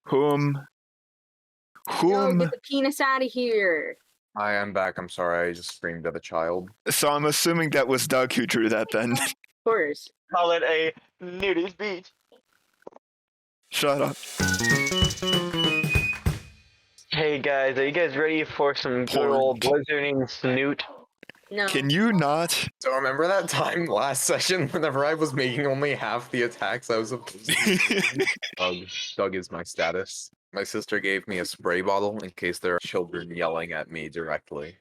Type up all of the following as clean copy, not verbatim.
Whom? Yo, get the penis out of here. Hi, I'm back. I'm sorry. I just screamed at a child. So I'm assuming that was Doug who drew that then. Of course. Call it a nudist beach. Shut up. Hey guys, are you guys ready for some good old blizzarding snoot? No. Can you not? So remember that time last session whenever I was making only half the attacks I was supposed to do? Doug is my status. My sister gave me a spray bottle in case there are children yelling at me directly.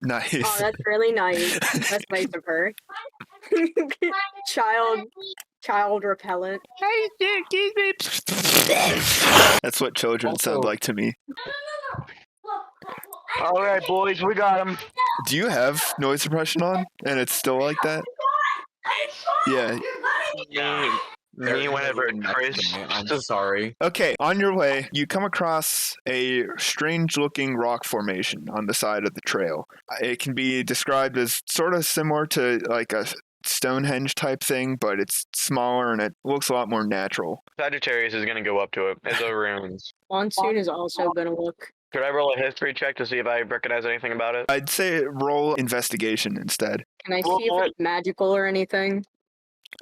Nice. Oh, that's really nice. That's nice of her. Child repellent. That's what children sound like to me. All right, boys, we got him. Do you have noise suppression on? And it's still like that? Yeah. Me whenever Chris. I'm sorry. Okay, on your way, you come across a strange-looking rock formation on the side of the trail. It can be described as sort of similar to like a Stonehenge type thing, but it's smaller and it looks a lot more natural. Sagittarius is gonna go up to it. It's a ruins. Monsoon is also gonna look. Should I roll a history check to see if I recognize anything about it? I'd say roll investigation instead. Can I see if it's magical or anything?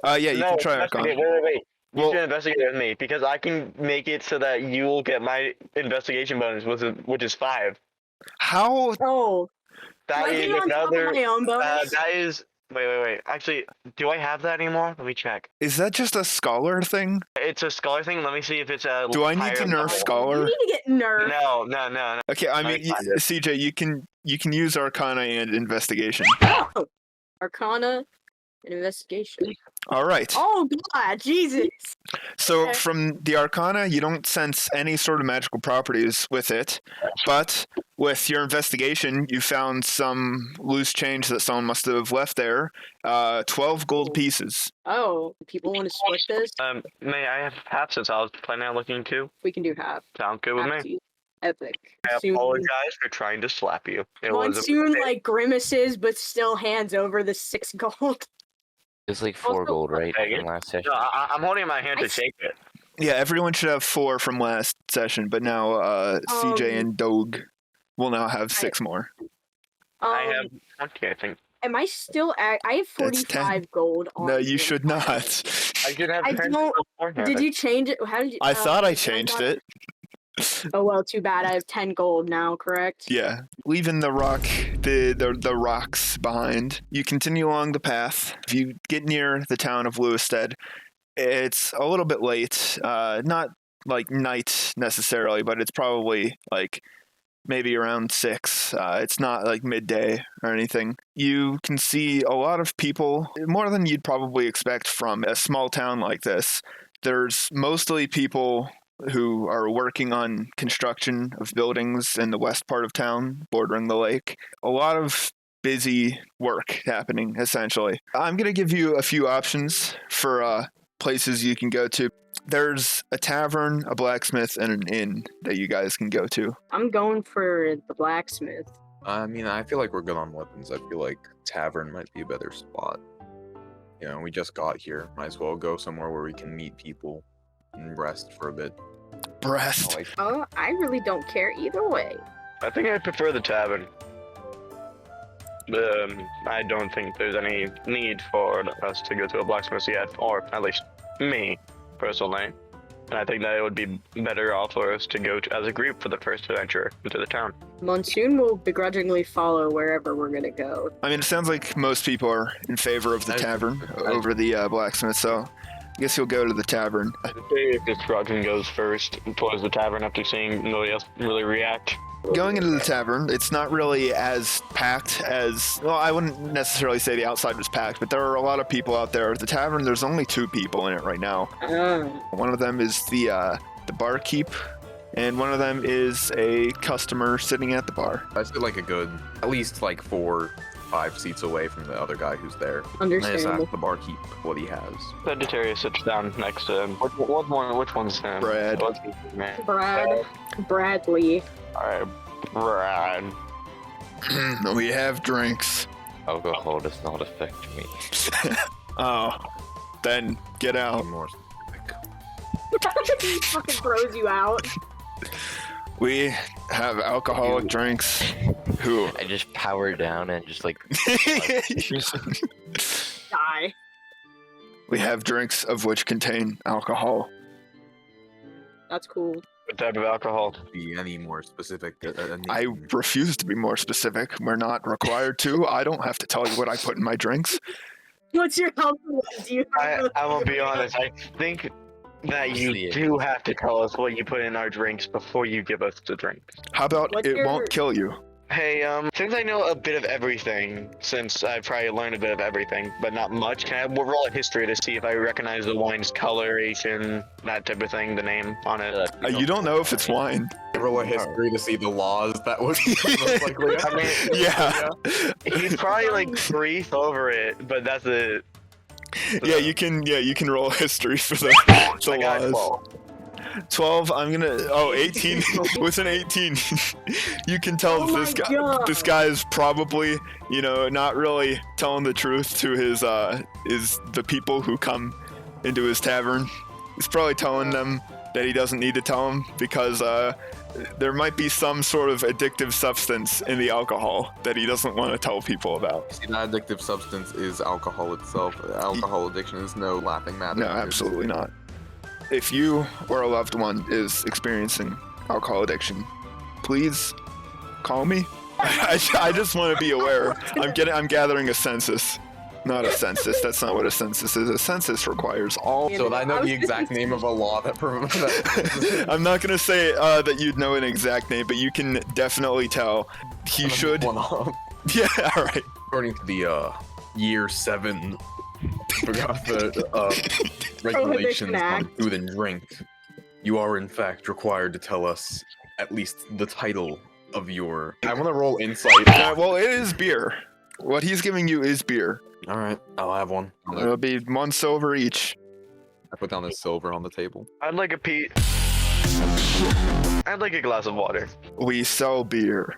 Yeah, you can try Arcana. Arcana. Wait. You should investigate with me because I can make it so that you will get my investigation bonus, which is 5. How? Oh. That Am I is on top of another. my own bonus? That is. Wait. Actually, do I have that anymore? Let me check. Is that just a scholar thing? It's a scholar thing. Let me see if it's a. Do I need to nerf You scholar? need to get nerfed. No. Okay, I mean, CJ, you can use Arcana and investigation. Oh. Arcana and investigation. All right. Oh God, Jesus. So Okay. from the Arcana, you don't sense any sort of magical properties with it, but with your investigation, you found some loose change that someone must have left there. 12 gold pieces. Oh, people want to split this? May I have half since I was planning on looking too? We can do half. Sound good with me? Halfsies. Epic. I apologize for trying to slap you. It was a Monsoon mistake. like grimaces, but still hands over the 6 gold. It's like 4 gold, right? Take it. From last session. No, I'm holding my hand to shake it. Yeah, everyone should have 4 from last session, but now CJ and Doug will now have 6 more. I have 20, I think. Am I still at? I have That's 45 gold. On No, me. you should not. I should have I 10 don't- beforehand. Did you change it? How did you? I thought I changed it. Oh well, too bad. I have 10 gold now. Correct. Yeah, leaving the rocks behind. You continue along the path. If you get near the town of Lewisstead, it's a little bit late. Not like night necessarily, but it's probably like maybe around 6. It's not like midday or anything. You can see a lot of people, more than you'd probably expect from a small town like this. There's mostly people who are working on construction of buildings in the west part of town, bordering the lake. A lot of busy work happening, essentially. I'm going to give you a few options for places you can go to. There's a tavern, a blacksmith, and an inn that you guys can go to. I'm going for the blacksmith. I mean, I feel like we're good on weapons. I feel like tavern might be a better spot. You know, we just got here. Might as well go somewhere where we can meet people and rest for a bit. Breast. Oh, I really don't care either way. I think I prefer the tavern. I don't think there's any need for us to go to a blacksmith yet, or at least me, personally. And I think that it would be better off for us to go as a group for the first adventure into the town. Monsoon will begrudgingly follow wherever we're gonna go. I mean, it sounds like most people are in favor of the tavern over the blacksmith, so I guess you'll go to the tavern. If this Rogan goes first towards the tavern after seeing nobody else really react. Going into the tavern, it's not really as packed as... Well, I wouldn't necessarily say the outside was packed, but there are a lot of people out there. At the tavern, there's only 2 people in it right now. One of them is the barkeep, and one of them is a customer sitting at the bar. I feel like a good, at least like 4, 5 seats away from the other guy who's there. I just Understandable. ask the barkeep what he has. Sagittarius sits down next to him. Which one's him? Brad. What's his name? Bradley. Alright, Brad. We have drinks. Alcohol does not affect me. Oh, then get out. More specific. He fucking throws you out. We have alcoholic drinks. Who? I just power down and just like. Die. We have drinks of which contain alcohol. That's cool. What type of alcohol? Be any more specific? I refuse to be more specific. We're not required to. I don't have to tell you what I put in my drinks. What's your health? Do you have I will be honest. I think that you do have to tell us what you put in our drinks before you give us the drink. How about What's it your- won't kill you? Hey, since I know a bit of everything, since I've probably learned a bit of everything, but not much, we'll roll a history to see if I recognize the wine's coloration, that type of thing, the name on it. You don't know if it's wine. roll a history to see the laws that would most likely. I mean, Yeah. he's probably like brief over it, but that's the. Yeah, you can roll history for the I got laws. 12. 12, I'm gonna 18 with an 18. You can tell Oh my God. this guy is probably, not really telling the truth to his the people who come into his tavern. He's probably telling them that he doesn't need to tell them because there might be some sort of addictive substance in the alcohol that he doesn't want to tell people about. See, that addictive substance is alcohol itself. Alcohol addiction is no laughing matter. No, absolutely not. If you or a loved one is experiencing alcohol addiction, please call me. I just want to be aware. I'm gathering a census. Not a census. That's not what a census is. A census requires all. So I know the exact name of a law that prevents that. I'm not gonna say that you'd know an exact name, but you can definitely tell. He should. One off. Yeah. All right. According to the year 7, forgot the regulations on food and drink, you are in fact required to tell us at least the title of your. I want to roll insight. Well, it is beer. What he's giving you is beer. All right, I'll have one. It'll be 1 silver each. I put down the silver on the table. I'd like I'd like a glass of water. We sell beer.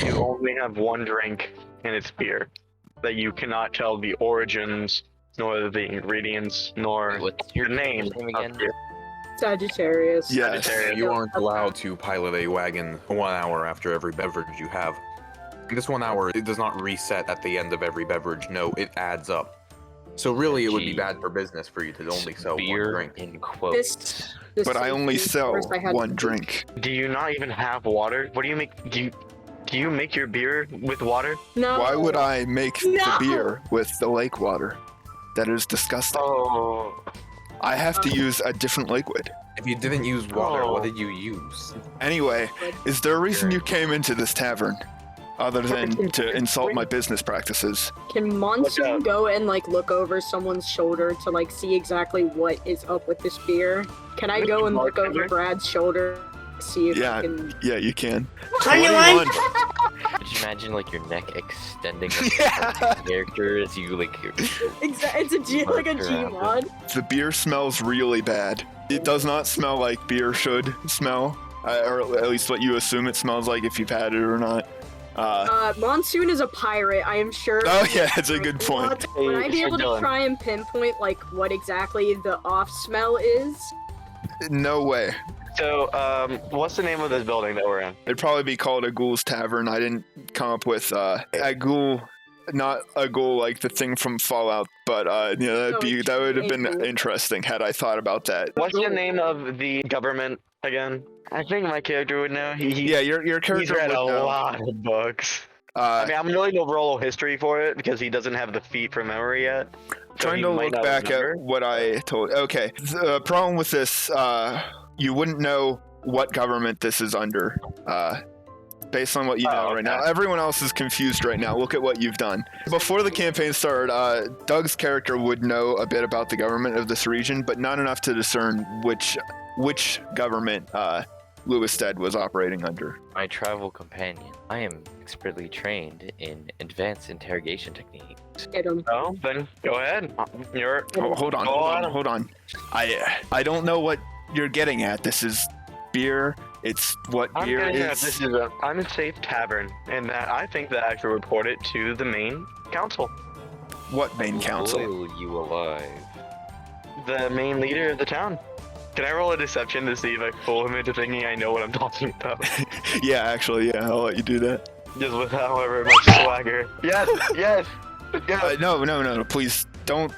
You only have one drink, and it's beer. That you cannot tell the origins, nor the ingredients, nor What's the your name name of again? beer. Sagittarius. Yes. Sagittarius. You aren't allowed to pilot a wagon 1 hour after every beverage you have. This 1 hour, it does not reset at the end of every beverage. No, it adds up. So really, it would be bad for business for you to only sell one Beer drink. in quotes. This But I only season, sell first I had one to- drink. Do you not even have water? What do you make? Do you make your beer with water? No. Why would I make the No. beer with the lake water? That is disgusting. Oh, I have to use a different liquid. If you didn't use water, Oh. what did you use? Anyway, is there a reason you came into this tavern other than to insult my business practices? Can Monsoon out. go and look over someone's shoulder to see exactly what is up with this beer? Can I go and look over Bartender? Brad's shoulder, see if Yeah. I can? Yeah, you can. 21. Could you imagine your neck extending Yeah. like character as you It's a G, like a Mark G around mod. The beer smells really bad. It does not smell like beer should smell, or at least what you assume it smells like if you've had it or not. Monsoon is a pirate. I am sure. Oh yeah, that's a good point. Would I be Hey, able to Dylan. try and pinpoint what exactly the off smell is? No way. so what's the name of this building that we're in? It'd probably be called a ghoul's tavern. I didn't come up with a ghoul, not a ghoul like the thing from Fallout, but that would have been interesting had I thought about that. What's the name of the government again? I think my character would know. Yeah, your He's character read would a know. lot of books. I mean, I'm really gonna roll history for it because he doesn't have the feat from memory yet. So Trying he to might look not back remember. at what I told. Okay, the problem with this, you wouldn't know what government this is under, based on what you know Oh, right now. okay. Everyone else is confused right now. Look at what you've done. Before the campaign started, Doug's character would know a bit about the government of this region, but not enough to discern which government inStead was operating under. my travel companion. I am expertly trained in advanced interrogation techniques. Get him. Oh, then go ahead. You're. Oh, hold on, Go on. hold on. I don't know what you're getting at. This is beer. It's what I'm beer getting at is. this is an unsafe tavern, and that I think that I should report it to the main council, What main council? Will you alive? the main leader of the town. Can I roll a deception to see if I fool him into thinking I know what I'm talking about? Yeah, actually, yeah, I'll let you do that. Just with however much swagger. Yes, yes, yes. No, please don't.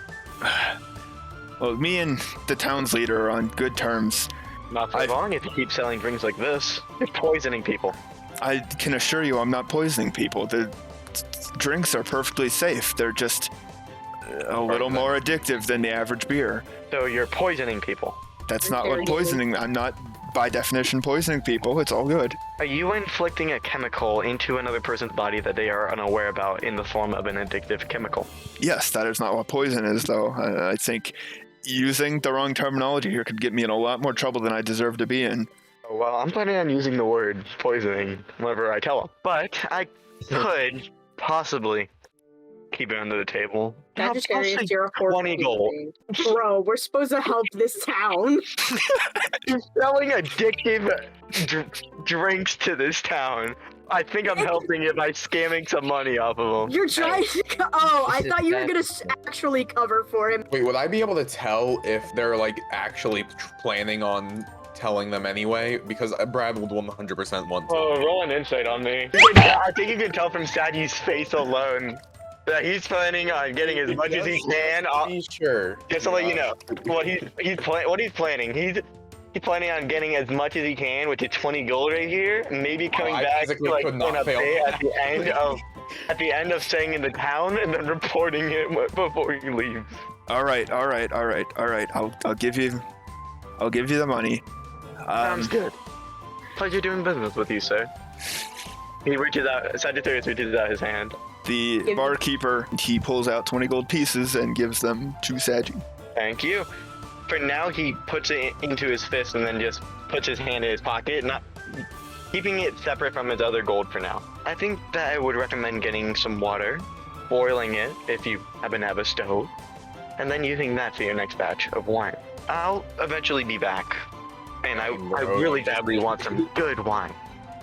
Well, me and the town's leader are on good terms. Not for long if you keep selling drinks like this. You're poisoning people. I can assure you I'm not poisoning people. The drinks are perfectly safe. They're just a little more addictive than the average beer. So you're poisoning people. That's not what poisoning. I'm not, by definition, poisoning people. It's all good. Are you inflicting a chemical into another person's body that they are unaware about in the form of an addictive chemical? Yes, that is not what poison is, though. I think using the wrong terminology here could get me in a lot more trouble than I deserve to be in. Well, I'm planning on using the word poisoning whenever I tell him. But I could possibly keep it under the table. Sagittarius, you're a horse. 20 gold. Bro, we're supposed to help this town. You're selling addictive drinks to this town. I think I'm helping it by scamming some money off of them. You're trying to. Oh, I thought you were gonna actually cover for him. Wait, would I be able to tell if they're like actually planning on telling them anyway? Because Brad would 100% want to. Oh, roll an insight on me. I think you can tell from Sadie's face alone that he's planning on getting as much as he can. Sure. Just to let you know, what he's planning. He's planning on getting as much as he can, which is 20 gold right here. Maybe coming back to, like, in a bit at the end of staying in the town, and then reporting it before he leaves. All right. I'll give you the money. Sounds good. Pleasure doing business with you, sir. He reaches out. Sagittarius reaches out his hand. The barkeeper, he pulls out 20 gold pieces and gives them to Saggy. Thank you. For now, he puts it into his fist and then just puts his hand in his pocket, not keeping it separate from his other gold for now. I think that I would recommend getting some water, boiling it if you happen to have a stove, and then using that for your next batch of wine. I'll eventually be back, and I really badly want some good wine.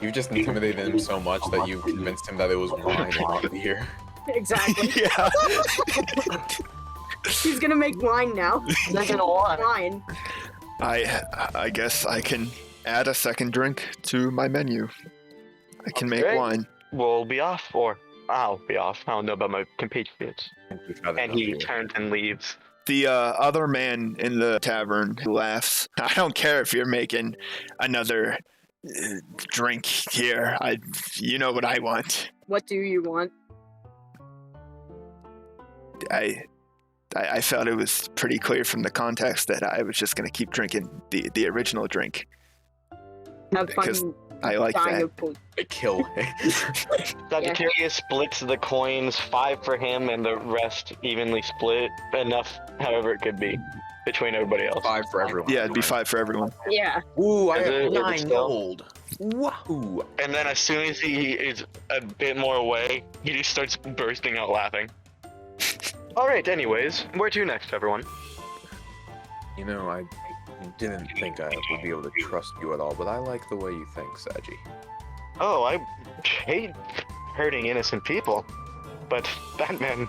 You just intimidated him so much that you convinced him that it was wine out of here. Exactly. Yeah. He's gonna make wine now. Wine. I guess I can add a second drink to my menu. I can make wine. We'll be off, or I'll be off. I don't know about my compatriots. And he turns and leaves. The other man in the tavern laughs. I don't care if you're making another drink here. You know what I want. What do you want? I felt it was pretty clear from the context that I was just going to keep drinking the original drink. Have fun. Because I like that. Kill. Sagittarius splits the coins, 5 for him and the rest evenly split, enough however it could be between everybody else. 5 for everyone. Yeah, it'd be 5 for everyone. Yeah. Ooh, I Is have it 9 still? gold. Wahoo! And then as soon as he is a bit more away, he just starts bursting out laughing. Alright, anyways, where to next, everyone? You know, I didn't think I would be able to trust you at all, but I like the way you think, Saji. Oh, I hate hurting innocent people, but that man,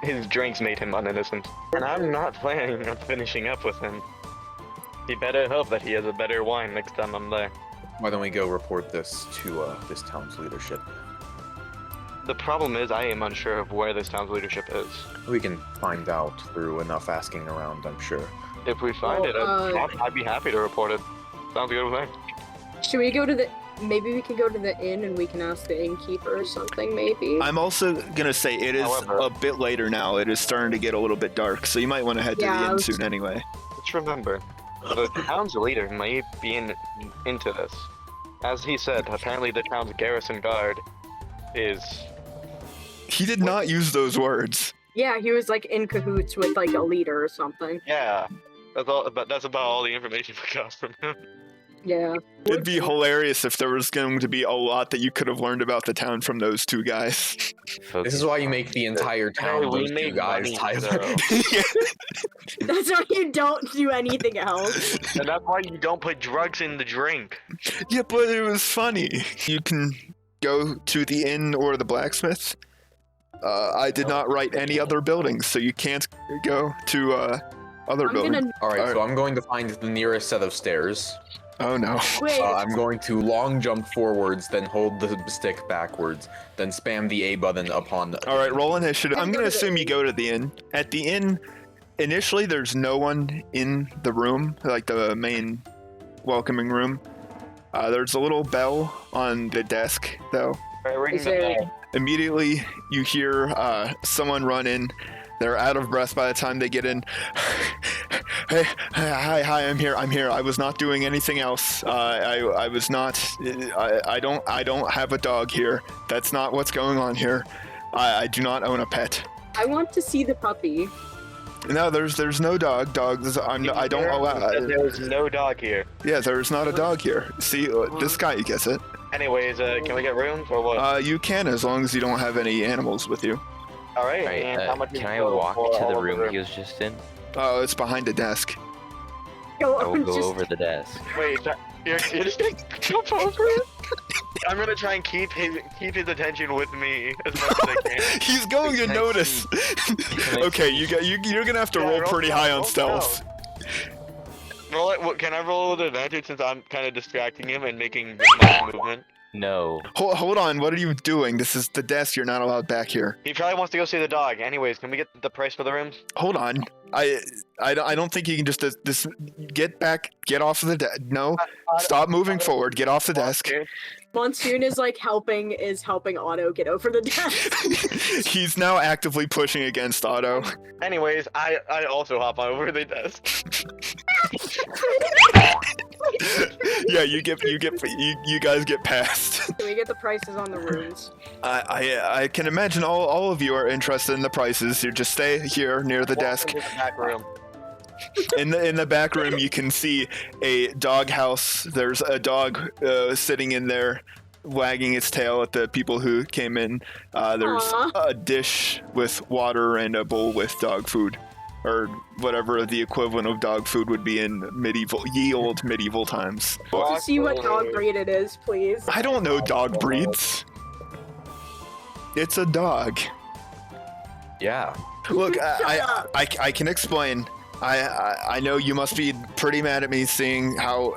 his drinks made him uninnocent. And I'm not planning on finishing up with him. He better hope that he has a better wine next time I'm there. Why don't we go report this to this town's leadership? The problem is I am unsure of where this town's leadership is. We can find out through enough asking around, I'm sure. If we find it, I'd be happy to report it. Sounds good with me. Should we go to the... Maybe we can go to the inn and we can ask the innkeeper or something, maybe? I'm also going to say it is a bit later now. It is starting to get a little bit dark, so you might want to head to the inn soon anyway. Let's remember, the town's leader may be into this. As he said, apparently the town's garrison guard is... He did not use those words. Yeah, he was like in cahoots with like a leader or something. Yeah, that's about all the information we got from him. Yeah. It'd be hilarious if there was going to be a lot that you could have learned about the town from those two guys. This is why you make the entire town those two guys, Tyler. That's why you don't do anything else. And that's why you don't put drugs in the drink. Yeah, but it was funny. You can go to the inn or the blacksmith. I did not write any other buildings, so you can't go to other I'm building. gonna All right, so Alright. I'm going to find the nearest set of stairs. Oh no. wait. I'm going to long jump forwards, then hold the stick backwards, then spam the A button upon. All right, roll initiative. I'm Go gonna to the assume you inn. go to the inn. At the inn, initially there's no one in the room, like the main welcoming room. There's a little bell on the desk, though. Is there- Immediately, you hear someone run in. They're out of breath by the time they get in. Hey, hi, I'm here. I was not doing anything else. I was not. I don't have a dog here. That's not what's going on here. I do not own a pet. I want to see the puppy. No, there's no dog. Dogs. I don't allow. There's no dog here. Yeah, there's not a dog here. See, this guy gets it. Anyways, can we get rooms or what? You can as long as you don't have any animals with you. All right. Alright, And how much can is I the walk for to all the of room he was just in? Oh, it's behind a desk. Yo, I will I'm go just- over the desk. Wait, you're just gonna jump over it? I'm gonna try and keep his attention with me as much as I can. He's going to Can I notice. I Okay, see? you're gonna have to Yeah, roll roll pretty stealth, high on roll stealth. Roll it. Can I roll with advantage since I'm kind of distracting him and making much movement? No. Hold on, what are you doing? This is the desk. You're not allowed back here. He probably wants to go see the dog. Anyways, can we get the price for the rooms? Hold on. I don't think you can just get off of the desk. No, stop moving forward. Get off the desk. Monsoon is like helping Otto get over the desk. He's now actively pushing against Otto. Anyways, I also hop over the desk. Yeah, you guys get past. Can we get the prices on the rooms? I can imagine all of you are interested in the prices. You just stay here near the desk. Back room. In the back room, you can see a dog house. There's a dog sitting in there, wagging its tail at the people who came in. There's Aw. a dish with water and a bowl with dog food, or whatever the equivalent of dog food would be in ye olde medieval times. To see what dog breed it is, please. I don't know dog breeds. It's a dog. Yeah. Look, Shut up. I can explain. I know you must be pretty mad at me seeing how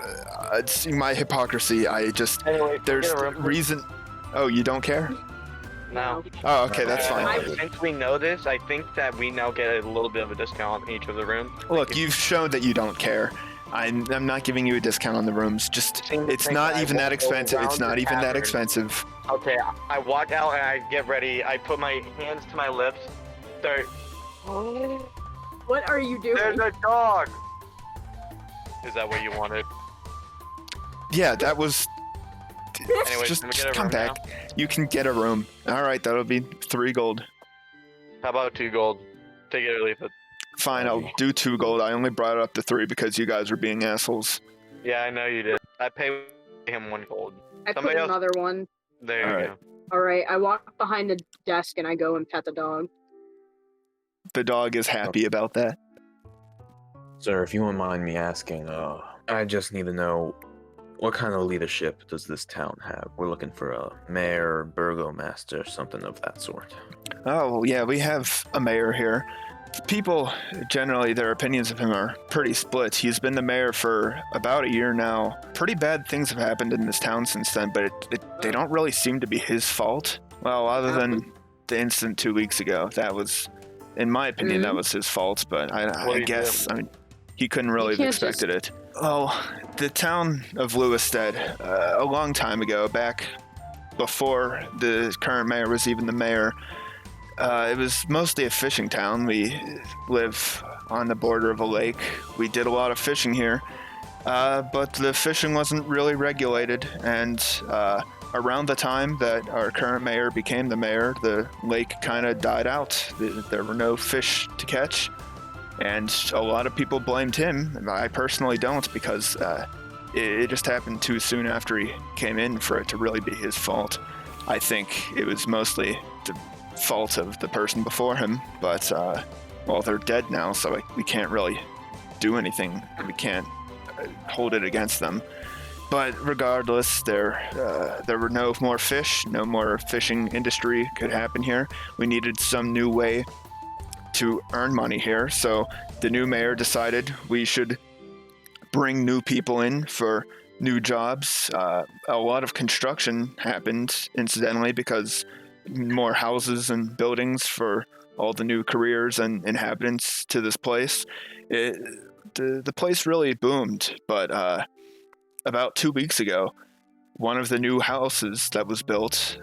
seeing my hypocrisy. Anyway, There's get a room. reason. Oh, you don't care? No. Oh, okay, that's fine. Since we know this, I think that we now get a little bit of a discount in each of the rooms. Look, you've shown that you don't care. I'm not giving you a discount on the rooms. Just Seems to it's think not I even that won't go expensive. It's around not the even that tavern. expensive. Okay, I walk out and I get ready. I put my hands to my lips. Start. What are you doing? There's a dog. Is that what you wanted? Yeah, that was. Anyways, just can we get a come room back. now? You can get a room. All right, that'll be 3 gold. How about 2 gold? Take it or leave it. Fine, I'll do 2 gold. I only brought it up to 3 because you guys were being assholes. Yeah, I know you did. I pay him 1 gold. I put somebody else- another one. There you Alright. go. Alright, I walk behind the desk and I go and pet the dog. The dog is happy about that. Sir, if you wouldn't mind me asking, I just need to know what kind of leadership does this town have? We're looking for a mayor, burgomaster, something of that sort. Oh, yeah, we have a mayor here. People, generally, their opinions of him are pretty split. He's been the mayor for about a year now. Pretty bad things have happened in this town since then, but they don't really seem to be his fault. Well, other than the incident 2 weeks ago. That was, in my opinion, that was his fault, but What I did he guess, do? I mean, he couldn't really have can't expected it. Oh, the town of Lewisstead, a long time ago, back before the current mayor was even the mayor, it was mostly a fishing town. We live on the border of a lake. We did a lot of fishing here, but the fishing wasn't really regulated, and around the time that our current mayor became the mayor, the lake kind of died out. There were no fish to catch, and a lot of people blamed him. I personally don't, because it just happened too soon after he came in for it to really be his fault. I think it was mostly the fault of the person before him, but well, they're dead now, so we can't really do anything. We can't hold it against them. But regardless, there were no more fish, no more fishing industry could happen here. We needed some new way to earn money here. So the new mayor decided we should bring new people in for new jobs. A lot of construction happened, incidentally, because more houses and buildings for all the new careers and inhabitants to this place. The place really boomed, but about 2 weeks ago, one of the new houses that was built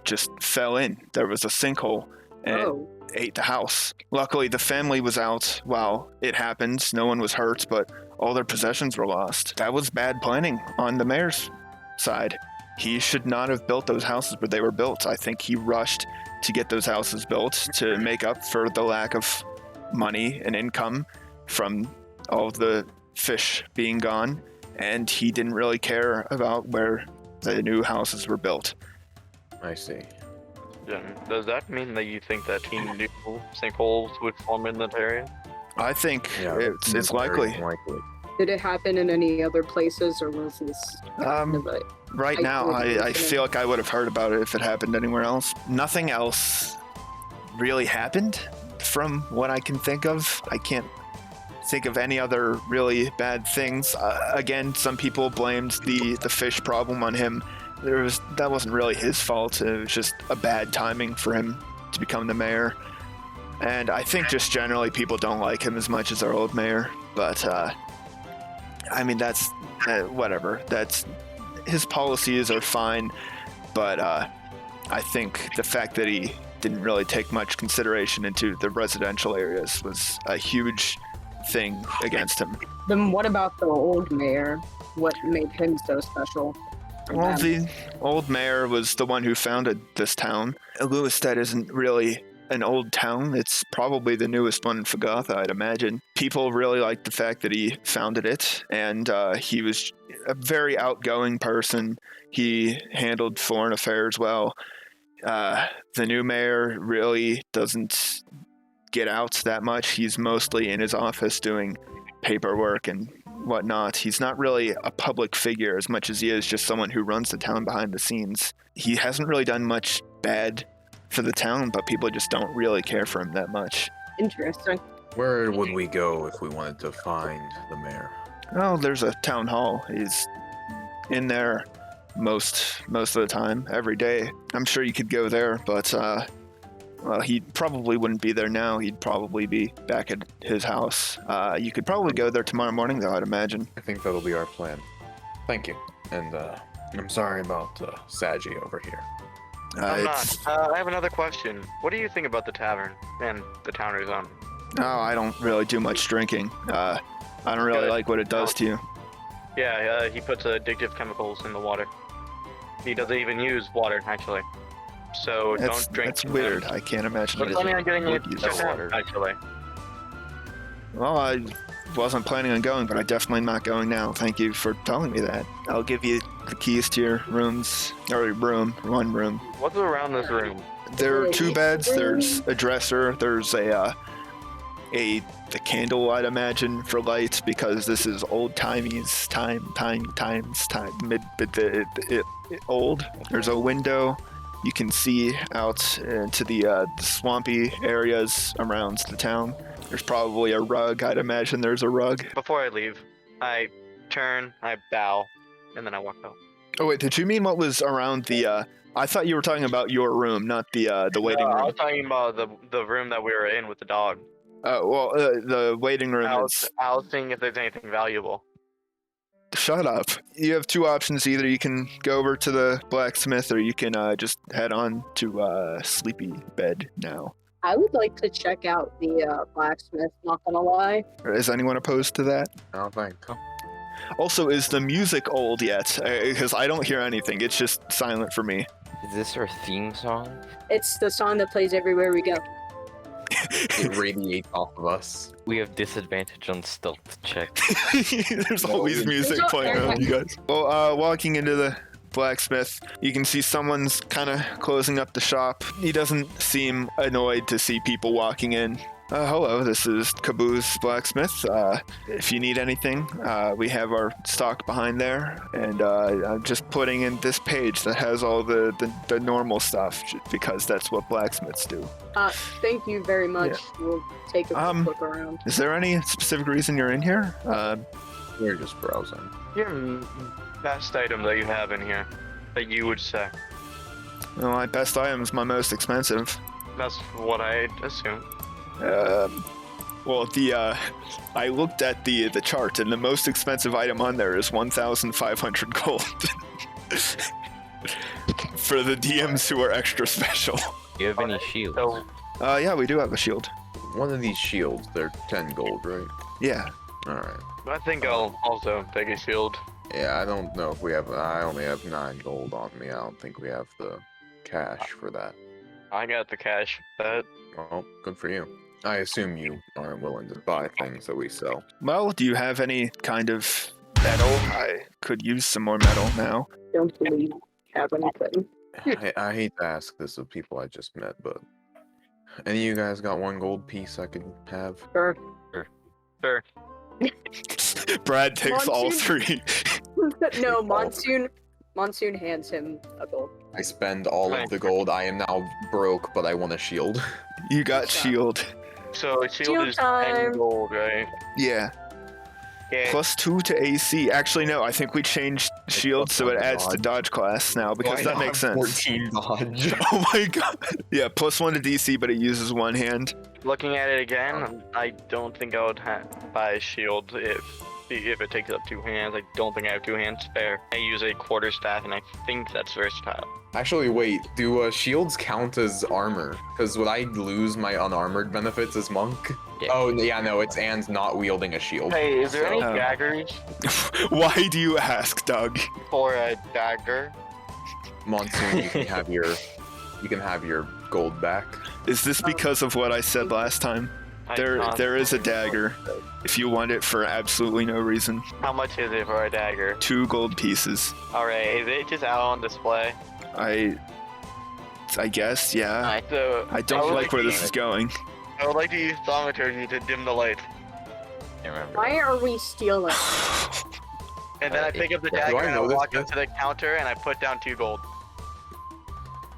just fell in. There was a sinkhole and ate the house. Luckily, the family was out while it happened. No one was hurt, but all their possessions were lost. That was bad planning on the mayor's side. He should not have built those houses where they were built. I think he rushed to get those houses built to make up for the lack of money and income from all of the fish being gone, and he didn't really care about where the new houses were built. I see. Does that mean that you think that he knew sinkholes would form in that area? I think Yeah, it's likely. Did it happen in any other places, or was this kind of a Right now, I feel like I would have heard about it if it happened anywhere else. Nothing else really happened from what I can think of. I can't think of any other really bad things. Again, some people blamed the fish problem on him. That wasn't really his fault. It was just a bad timing for him to become the mayor. And I think just generally people don't like him as much as our old mayor. But I mean, that's whatever. That's his policies are fine, but I think the fact that he didn't really take much consideration into the residential areas was a huge thing against him. Then what about the old mayor? What made him so special? Well, the old mayor was the one who founded this town. Lewisstead isn't really an old town. It's probably the newest one in Fagatha, I'd imagine. People really liked the fact that he founded it, and he was a very outgoing person. He handled foreign affairs well. The new mayor really doesn't get out that much. He's mostly in his office doing paperwork and whatnot. He's not really a public figure as much as he is just someone who runs the town behind the scenes. He hasn't really done much bad for the town, but people just don't really care for him that much. Interesting. Where would we go if we wanted to find the mayor? Well, there's a town hall. He's in there most of the time, every day. I'm sure you could go there, but well, he probably wouldn't be there now. He'd probably be back at his house. You could probably go there tomorrow morning, though, I'd imagine. I think that'll be our plan. Thank you. And I'm sorry about Saji over here. I'm not. I have another question. What do you think about the tavern and the towners on? Oh, I don't really do much drinking. I don't really like what it does to you. Yeah, he puts addictive chemicals in the water. He doesn't even use water, actually. So don't drink. That's weird. I can't imagine. But planning on getting it checked out, actually. Well, I wasn't planning on going, but I'm definitely not going now. Thank you for telling me that. I'll give you the keys to your rooms, or one room. What's around this room? There are 2 beds. There's a dresser. There's the candle, I'd imagine, for light, because this is old timey's old. There's a window. You can see out into the swampy areas around the town. There's probably a rug. I'd imagine there's a rug. Before I leave, I turn, I bow, and then I walk out. Oh wait, did you mean what was around the? I thought you were talking about your room, not the waiting room. I was talking about the room that we were in with the dog. Oh well, the waiting room I is. was seeing if there's anything valuable. Shut up. You have 2 options. Either you can go over to the blacksmith, or you can just head on to sleepy bed now. I would like to check out the blacksmith, not gonna lie. Is anyone opposed to that? I don't think so. Also, is the music old yet? Because I don't hear anything. It's just silent for me. Is this our theme song? It's the song that plays everywhere we go. It radiates off of us. We have disadvantage on stealth check. There's always music playing on you guys. Well, walking into the blacksmith, you can see someone's kind of closing up the shop. He doesn't seem annoyed to see people walking in. Hello, this is Caboose Blacksmith. If you need anything, we have our stock behind there, and I'm just putting in this page that has all the normal stuff, because that's what blacksmiths do. Thank you very much. We'll take a quick look around. Is there any specific reason you're in here? We're just browsing. Your best item that you have in here that you would say. Well, my best item is my most expensive. That's what I'd assume. Well, I looked at the chart, and the most expensive item on there is 1,500 gold. For the DMs who are extra special. Do you have any shields? So, Yeah, we do have a shield. One of these shields, they're 10 gold, right? Yeah. Alright. I think I'll also take a shield. Yeah, I don't know if we have. I only have 9 gold on me. I don't think we have the cash for that. I got the cash. That Well, good for you. I assume you aren't willing to buy things that we sell. Well, do you have any kind of metal? I could use some more metal now. Don't believe have anything. I hate to ask this of people I just met, but any of you guys got 1 gold piece I could have? Sure. sure. Brad takes all Monsoon? 3. No, Monsoon hands him a gold. I spend all of the gold. I am now broke, but I want a shield. You got shield. So shield Shield is time. 10 gold, right? Yeah. Yeah. Plus 2 to AC. Actually, no, I think we changed shield so it adds to dodge class now, because that makes sense. 14 dodge. Oh my god. Yeah, plus 1 to DC, but it uses 1 hand. Looking at it again, I don't think I would buy a shield if it takes up 2 hands. I don't think I have 2 hands spare. I use a quarter staff, and I think that's versatile. Actually, wait. Do shields count as armor? Because would I lose my unarmored benefits as monk? Yeah. Oh, yeah, no, it's and not wielding a shield. Hey, is there any Oh. daggers Why do you ask, Doug? for a dagger? Monsoon, you can have your gold back. Is this because of what I said last time? There is a dagger if you want it for absolutely no reason. How much is it for a dagger? 2 gold pieces. Alright, is it just out on display? I guess, yeah. So, I don't would like where to this use- is going. I would like to use thaumaturgy to dim the light. Can't remember. Why are we stealing? And then I pick up the Do I dagger and I know this walk bit? up to the counter and I put down 2 gold.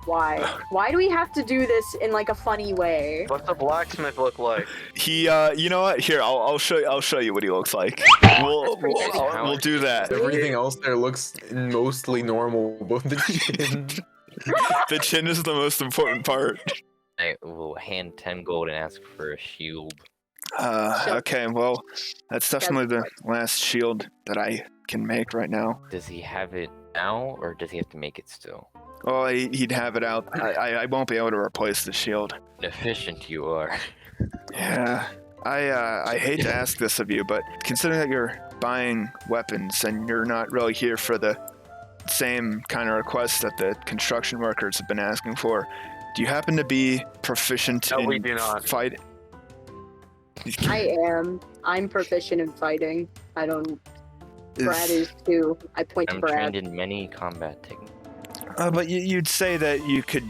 Why? Why do we have to do this in like a funny way? What's the blacksmith look like? He, you know what? Here, I'll show you what he looks like. We'll do that. Everything else there looks mostly normal, but the chin. The chin is the most important part. I will hand 10 gold and ask for a shield. Okay, well, that's definitely the last shield that I can make right now. Does he have it now, or does he have to make it still? Well, he'd have it out. I won't be able to replace the shield. Efficient you are. Yeah, I hate to ask this of you, but considering that you're buying weapons and you're not really here for the same kind of requests that the construction workers have been asking for, do you happen to be proficient No, in we do not. fight? I am. I'm proficient in fighting. I don't. Brad Is- is too. I point to I'm Brad. trained in many combat techniques. But you'd say that you could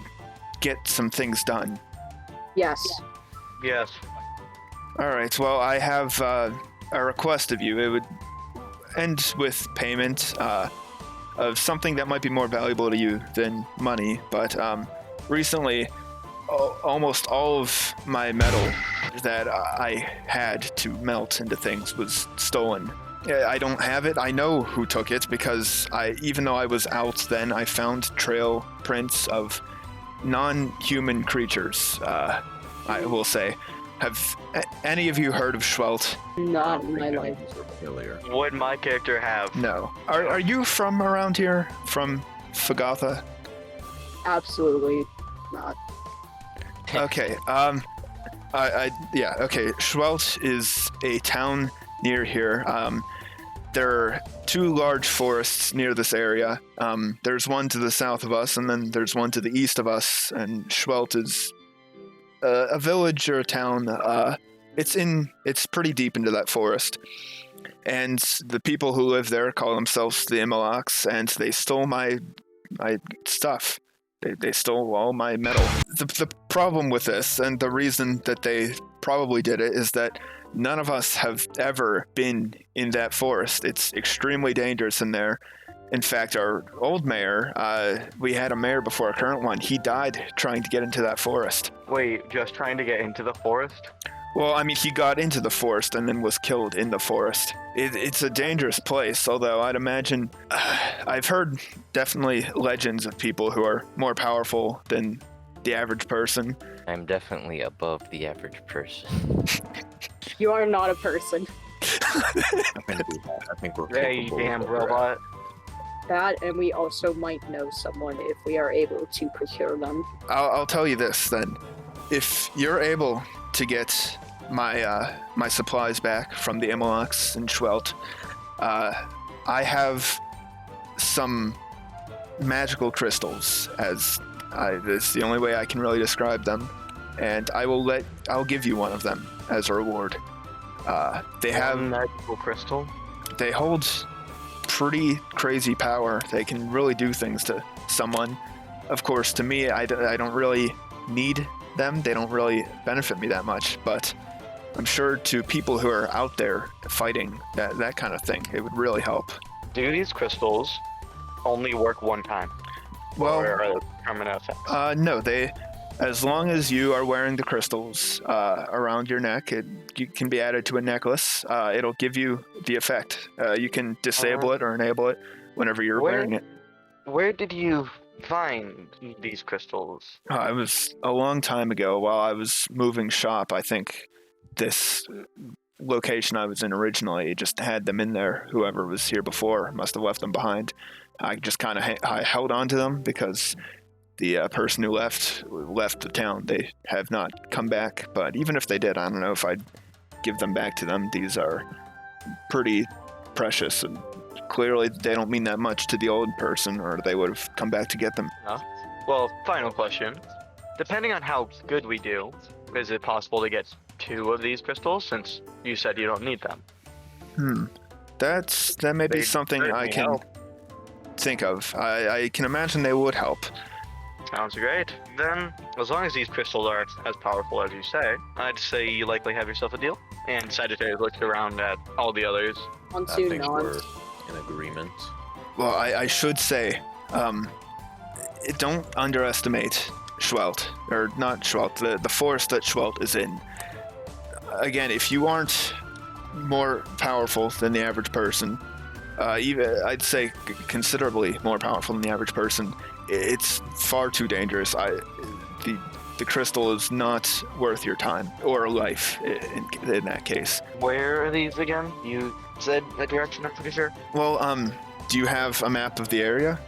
get some things done. Yes. Yes. All right. Well, I have a request of you. It would end with payment of something that might be more valuable to you than money. But recently, almost all of my metal that I had to melt into things was stolen. I don't have it. I know who took it because even though I was out then, I found trail prints of non-human creatures. I will say, have any of you heard of Schwelt? Not in my life. Familiar. Would my character have? No. Are you from around here? From Fagatha? Absolutely not. Okay. Yeah. Okay. Schwelt is a town near here. There are 2 large forests near this area. There's one to the south of us, and then there's one to the east of us. And Schwelt is a village or a town. It's pretty deep into that forest. And the people who live there call themselves the Imaloks, and they stole my stuff. They stole all my metal. The problem with this, and the reason that they probably did it, is that none of us have ever been in that forest. It's extremely dangerous in there. In fact, our old mayor, we had a mayor before our current one, he died trying to get into that forest. Wait, just trying to get into the forest? Well, I mean, he got into the forest and then was killed in the forest. It's a dangerous place, although I'd imagine... I've heard definitely legends of people who are more powerful than the average person. I'm definitely above the average person. You are not a person. I think we're Yeah, you capable damn of what we're at. robot. That, and we also might know someone if we are able to procure them. I'll tell you this, then. If you're able to get my supplies back from the Imalox and Schwelt, I have some magical crystals, that's the only way I can really describe them, and I'll give you one of them as a reward. They have magical crystal. They hold pretty crazy power. They can really do things to someone. Of course, to me, I don't really need them. They don't really benefit me that much, but I'm sure to people who are out there fighting that kind of thing, it would really help. Do these crystals only work one time? Well, Or are they permanent effects? no, as long as you are wearing the crystals around your neck, it can be added to a necklace. It'll give you the effect. You can disable it or enable it whenever you're wearing it. Where did you find these crystals? It was a long time ago while I was moving shop. I think this location I was in originally just had them in there. Whoever was here before must have left them behind. I just kind of I held on to them because the person who left the town. They have not come back, but even if they did, I don't know if I'd give them back to them. These are pretty precious, and clearly they don't mean that much to the old person, or they would have come back to get them. Well, final question. Depending on how good we do, is it possible to get 2 of these crystals, since you said you don't need them? That may be They'd something I certainly can help. think of. I can imagine they would help. Sounds great. Then, as long as these crystals are as powerful as you say, I'd say you likely have yourself a deal. And Sagittarius looks around at all the others. I Monsoon think nods. we're in agreement. Well, I should say, don't underestimate Schwelt, or not Schwelt, the forest that Schwelt is in. Again, if you aren't more powerful than the average person, even I'd say considerably more powerful than the average person, it's far too dangerous. The crystal is not worth your time or life in that case. Where are these again? You said a direction, I'm pretty sure. Well, do you have a map of the area?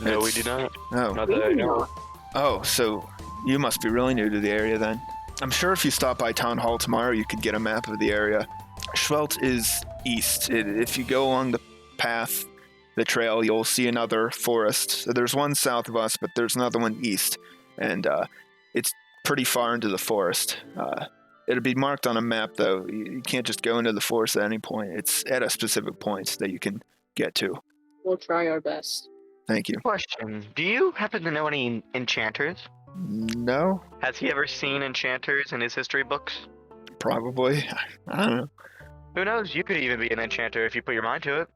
No, we It's- do not. No. Not that I know. Oh, so you must be really new to the area then. I'm sure if you stop by Town Hall tomorrow, you could get a map of the area. Schwelt is east. If you go along the path, the trail, you'll see another forest. So there's one south of us, but there's another one east. And it's pretty far into the forest. It'll be marked on a map, though. You can't just go into the forest at any point. It's at a specific point that you can get to. We'll try our best. Thank you. Question. Do you happen to know any enchanters? No, Has he ever seen enchanters in his history books? probably. I don't know. Who knows? You could even be an enchanter if you put your mind to it.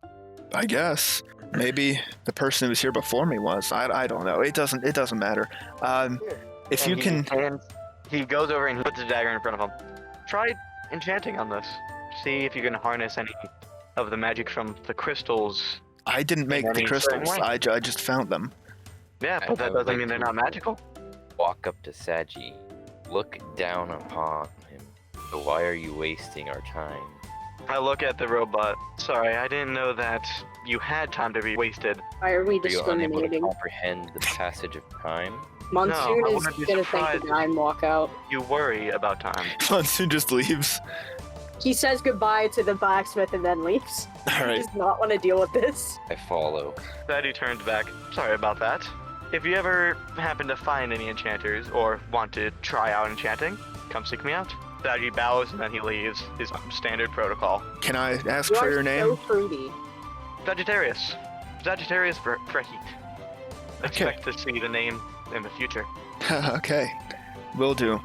I guess. Maybe the person who was here before me was. I don't know. It doesn't matter. If you can... And he goes over and he puts his dagger in front of him. Try enchanting on this. See if you can harness any of the magic from the crystals. I didn't make the Any certain crystals. way. I just found them. Yeah, I but that would doesn't like mean they're to- not magical. Walk up to Saji, look down upon him. So why are you wasting our time? I look at the robot. Sorry, I didn't know that you had time to be wasted. Why are we Are you unable to discriminating? comprehend the passage of time? Monsoon I is wouldn't be gonna surprised. think that I'm walk out. You worry about time. Monsoon just leaves. He says goodbye to the blacksmith and then leaves. All He right. does not want to deal with this. I follow. Daddy turns back. Sorry about that. If you ever happen to find any enchanters or want to try out enchanting, come seek me out. Daddy bows and then he leaves. His standard protocol. Can I ask You for are your name? so fruity. Sagittarius. Sagittarius for heat. Okay. Expect to see the name in the future. Okay, will do.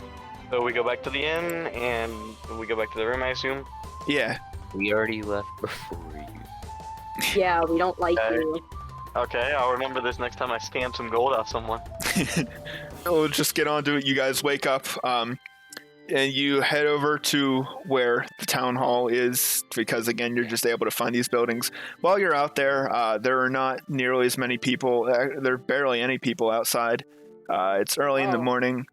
So we go back to the inn and we go back to the room, I assume. Yeah. We already left before you. Yeah, we don't like Okay. you. Okay, I'll remember this next time I scam some gold off someone. We'll just get on to it. You guys wake up, and you head over to where the town hall is, because again, you're just able to find these buildings. While you're out there, there are not nearly as many people. There are barely any people outside. It's early in the morning,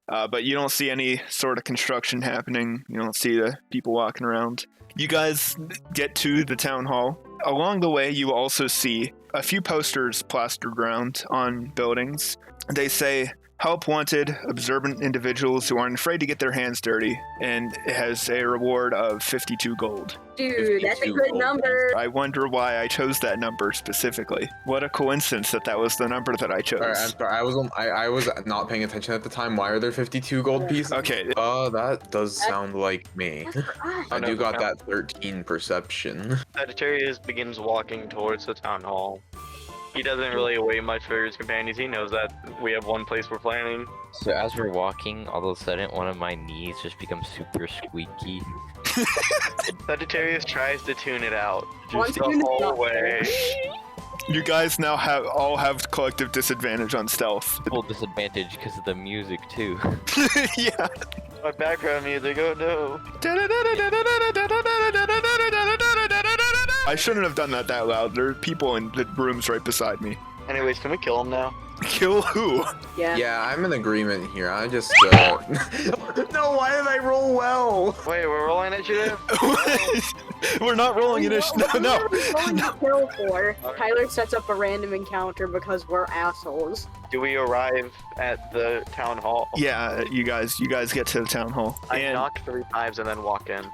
but you don't see any sort of construction happening. You don't see the people walking around. You guys get to the town hall. Along the way, you also see a few posters plastered around on buildings. They say, "Help wanted, observant individuals who aren't afraid to get their hands dirty," and it has a reward of 52 gold. Dude, that's a 52 good gold. number. I wonder why I chose that number specifically. What a coincidence that was the number that I chose. Alright, I'm sorry. I was not paying attention at the time. Why are there 52 gold pieces? Okay, That does sound like me. That's for us. I no, do got no. that 13 perception. Sagittarius begins walking towards the town hall. He doesn't really wait much for his companions. He knows that we have one place we're planning. So as we're walking, all of a sudden, one of my knees just becomes super squeaky. Sagittarius tries to tune it out. One Just the tune is whole not way. you guys now all have collective disadvantage on stealth. Full disadvantage because of the music too. Yeah. My background music, oh no. I shouldn't have done that loud. There are people in the rooms right beside me. Anyways, can we kill him now? Kill who? Yeah. Yeah, I'm in agreement here. I just No, why did I roll well? Wait, we're rolling initiative? We're not rolling initiative. No, What are we rolling to kill for? Tyler sets up a random encounter because we're assholes. Do we arrive at the town hall? Yeah, you guys get to the town hall. I And knock 3 times and then walk in.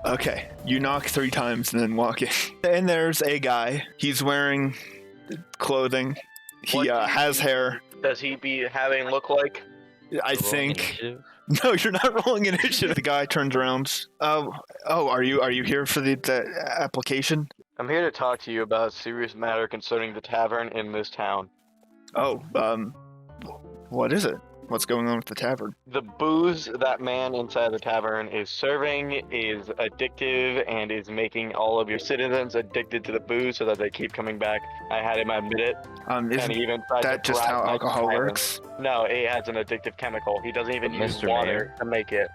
okay, you knock 3 times and then walk in. And there's a guy. He's wearing clothing. He What? has hair. Does he be having look like? I Rolling think. initiative? No, you're not rolling initiative. The guy turns around. Oh, are you here for the application? I'm here to talk to you about a serious matter concerning the tavern in this town. Oh, what is it? What's going on with the tavern? The booze that man inside the tavern is serving is addictive and is making all of your citizens addicted to the booze so that they keep coming back. I had him admit it, and Isn't he even tried that to just how bribe my alcohol tyrant. works? No, it has an addictive chemical. He doesn't even use Mr. water Mayor. to make it.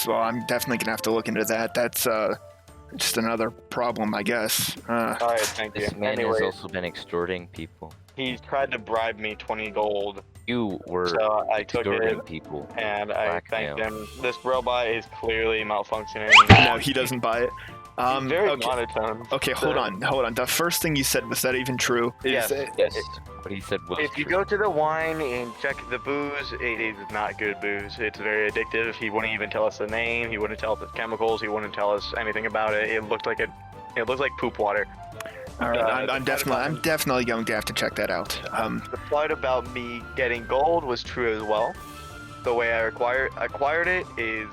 Well, I'm definitely gonna have to look into that. That's just another problem, I guess. Alright, thank you. This man Anyway, has also been extorting people. he tried to bribe me 20 gold, You were so I took extorting it people. and I thanked Blackmail. him. This robot is clearly malfunctioning. No, he doesn't buy it. He's very Okay. monotone. Okay, hold on. The first thing you said, was that even true? Yes. Yes, what he said was If you true. go to the wine and check the booze, it is not good booze. It's very addictive. He wouldn't even tell us the name. He wouldn't tell us the chemicals. He wouldn't tell us anything about it. It looked like it looked like poop water. All right, I'm the definitely going to have to check that out. The part about me getting gold was true as well. The way I acquired it is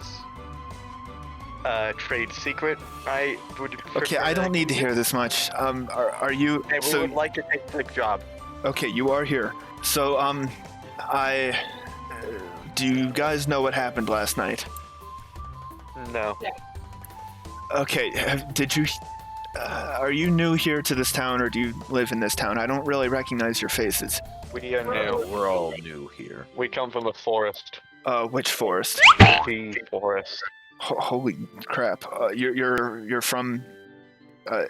trade secret. I would. Okay, I don't need to hear this much. Are you? Hey, we would like to take the job. Okay, you are here. So, do you guys know what happened last night? No. Okay, did you? Are you new here to this town, or do you live in this town? I don't really recognize your faces. We are new. We're all new here. We come from the forest. Which forest? The forest. Holy crap! You're from.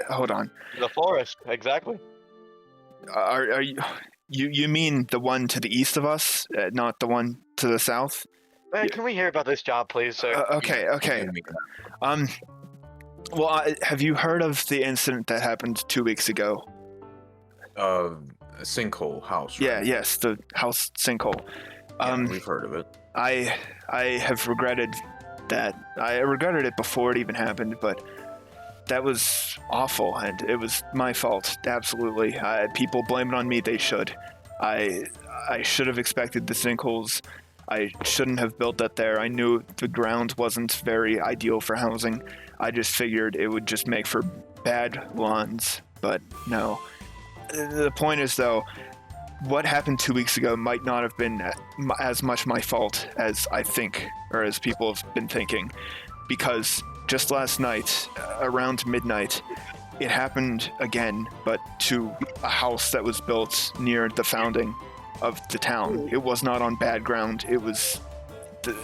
Hold on. The forest, exactly. Are you? You mean the one to the east of us, not the one to the south? Hey, can we hear about this job, please, sir? Okay. Well, have you heard of the incident that happened 2 weeks ago? Sinkhole house. Yeah, Right? yes, the house sinkhole. Yeah, we've heard of it. I have regretted that. I regretted it before it even happened, but that was awful, and it was my fault. Absolutely. People blame it on me. They should. I should have expected the sinkholes. I shouldn't have built that there. I knew the ground wasn't very ideal for housing. I just figured it would just make for bad lawns, but no. The point is, though, what happened 2 weeks ago might not have been as much my fault as I think, or as people have been thinking, because just last night, around midnight, it happened again, but to a house that was built near the founding of the town. It was not on bad ground. It was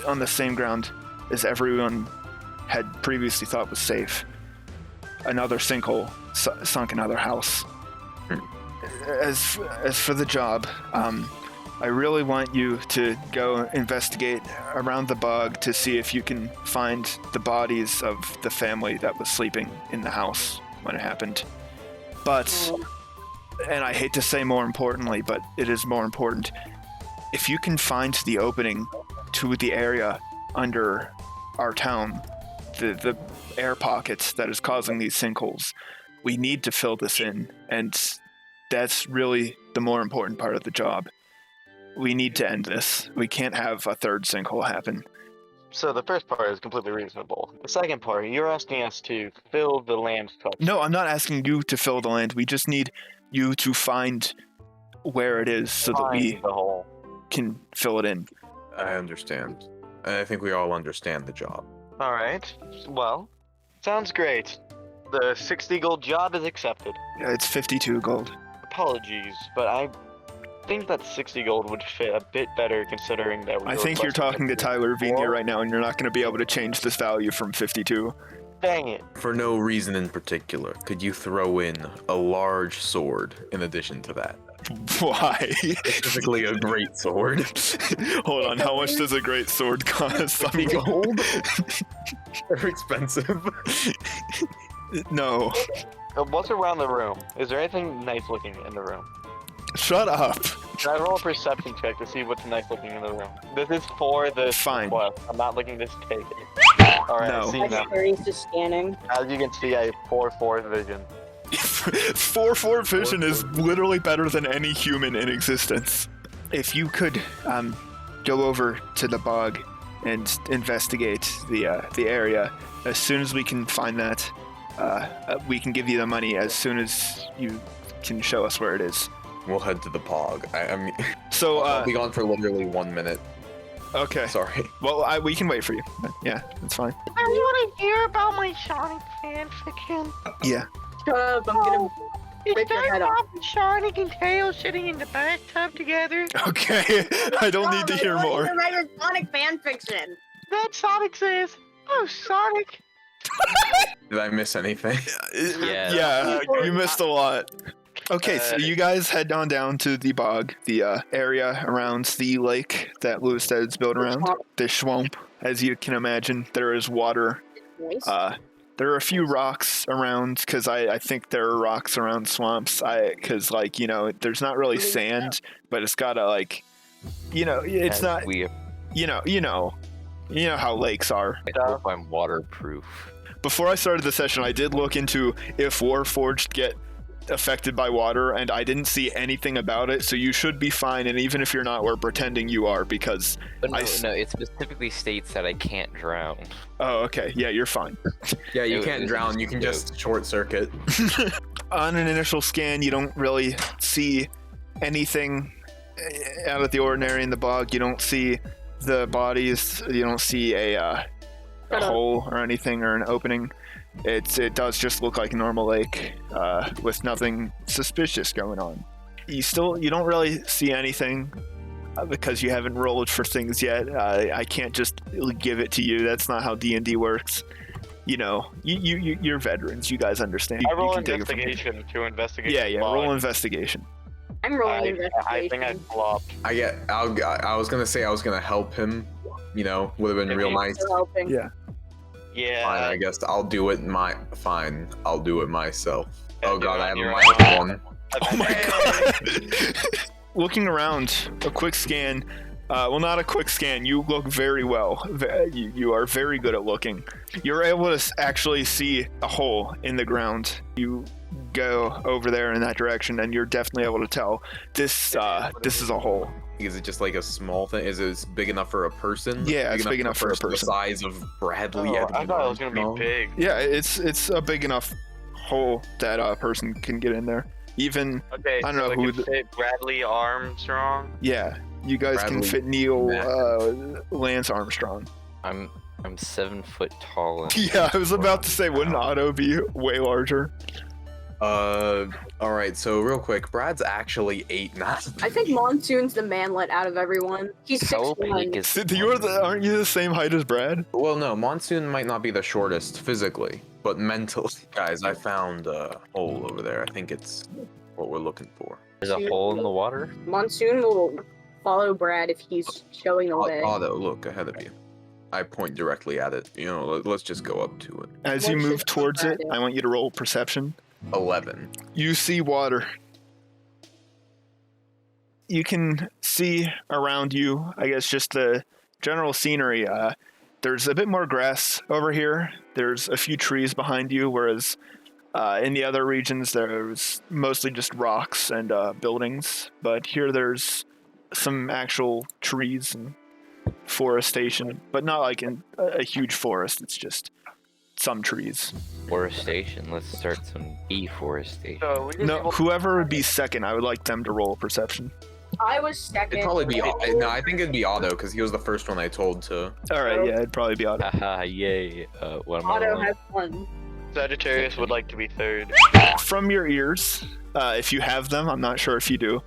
on the same ground as everyone had previously thought was safe. Another sinkhole sunk another house. As for the job, I really want you to go investigate around the bog to see if you can find the bodies of the family that was sleeping in the house when it happened. But, and I hate to say more importantly, but it is more important, if you can find the opening to the area under our town, the air pockets that is causing these sinkholes, we need to fill this in, and that's really the more important part of the job. We need to end this. We can't have a third sinkhole happen. So the first part is completely reasonable. The second part, you're asking us to fill the land cup. No, I'm not asking you to fill the land. We just need you to find where it is so that we the hole. can fill it in. I understand. And I think we all understand the job. All right. Well, sounds great. The 60 gold job is accepted. It's 52 gold. Apologies, but I think that 60 gold would fit a bit better considering that we I were think you're requesting talking to 50 Tyler Venia more. right now, and you're not going to be able to change this value from 52. Dang it. For no reason in particular, could you throw in a large sword in addition to that? Why? Specifically a great sword. Hold on, how much does a great sword cost? I mean, Gold? They're expensive. no. What's around the room? Is there anything nice looking in the room? Shut up. Can I roll a perception check to see what's nice looking in the room? This is for the Fine. quest. I'm not looking to take it. Alright, No. I see My now. experience is scanning. As you can see, I have 4/4 vision. 4/4 vision is literally better than any human in existence. If you could go over to the bog and investigate the area, as soon as we can find that, we can give you the money as soon as you can show us where it is. We'll head to the pog. I mean, So, I'll be gone for literally 1 minute. okay. Sorry. Well, we can wait for you. Yeah, that's fine. I want to hear about my Sonic fan fiction. Yeah. Shut up, I'm gonna Is rip your head off. Bob and Sonic and Tails sitting in the bathtub together? Okay. I don't need to hear more. Write your Sonic fan fiction. Then Sonic says, "Oh, Sonic." Did I miss anything? Yeah. Yeah, you missed a lot. Okay, so you guys head on down to the bog, the area around the lake that Lewisstead's built around, the swamp. As you can imagine, there is water. Nice. There are a few rocks around, because I think there are rocks around swamps. Because, like, you know, there's not really sand, but it's got a, like, you know, it's As not, We you know how lakes are. I hope I'm waterproof. Before I started the session, I did look into if Warforged get affected by water, and I didn't see anything about it, so you should be fine, and even if you're not, we're pretending you are, because But no, I no, it specifically states that I can't drown. oh, okay, yeah, you're fine. Yeah, you It can't was drown. just You can a just short circuit. On an initial scan, you don't really see anything out of the ordinary in the bog. You don't see the bodies, you don't see a hole or anything, or an opening. It does just look like a normal lake with nothing suspicious going on. You don't really see anything because you haven't rolled for things yet. I can't just give it to you. That's not how D&D works. You know, you're veterans. You guys understand. I roll you can take it from here. investigation to investigate. Yeah, the yeah. bog. Roll investigation. I'm rolling I investigation. think I flopped. I was gonna say I was gonna help him. You know, would have been real nice. Still helping. Yeah. Yeah. Fine, I guess I'll do it Fine, I'll do it myself. Oh god, I have a You're minus on. 1. Oh my god. Looking around, a quick scan. Well, not a quick scan. You look very well. You are very good at looking. You're able to actually see a hole in the ground. You go over there in that direction, and you're definitely able to tell this is a hole. Is it just like a small thing? Is it big enough for a person? Yeah, it's big enough for a The person. size of Bradley. Oh, I thought it was gonna No. be big. Yeah, it's a big enough hole that a person can get in there. Even Okay, I don't so know it who can fit Bradley Armstrong. yeah, you guys can Bradley fit Neil Mack. Lance Armstrong. I'm 7 foot tall. And Yeah, I was about to say, wouldn't Otto be way larger? All right. So real quick, Brad's actually 8'9". I think Monsoon's the manlet out of everyone. He's How 6'1". big is Sid, aren't you the same height as Brad? Well, no, Monsoon might not be the shortest physically, but mentally. Guys, I found a hole over there. I think it's what we're looking for. There's a hole in the water? Monsoon will follow Brad if he's showing the way. Otto, look ahead of you. I point directly at it. You know, let's just go up to it. As you What move should towards Brad it, do? I want you to roll perception. 11. You see water. You can see around you, I guess, just the general scenery. There's a bit more grass over here. There's a few trees behind you, whereas in the other regions there's mostly just rocks and buildings. But here there's some actual trees and forestation, but not like in a huge forest. It's just some trees. Forestation. Let's start some deforestation. So we just No, whoever would be second, I would like them to roll perception. I was second. It'd probably be no. I think it'd be Otto because he was the first one I told to. All right, yeah, it'd probably be Otto. Haha, yay. What am I Auto rolling? has one. Sagittarius would like to be third. From your ears, if you have them, I'm not sure if you do,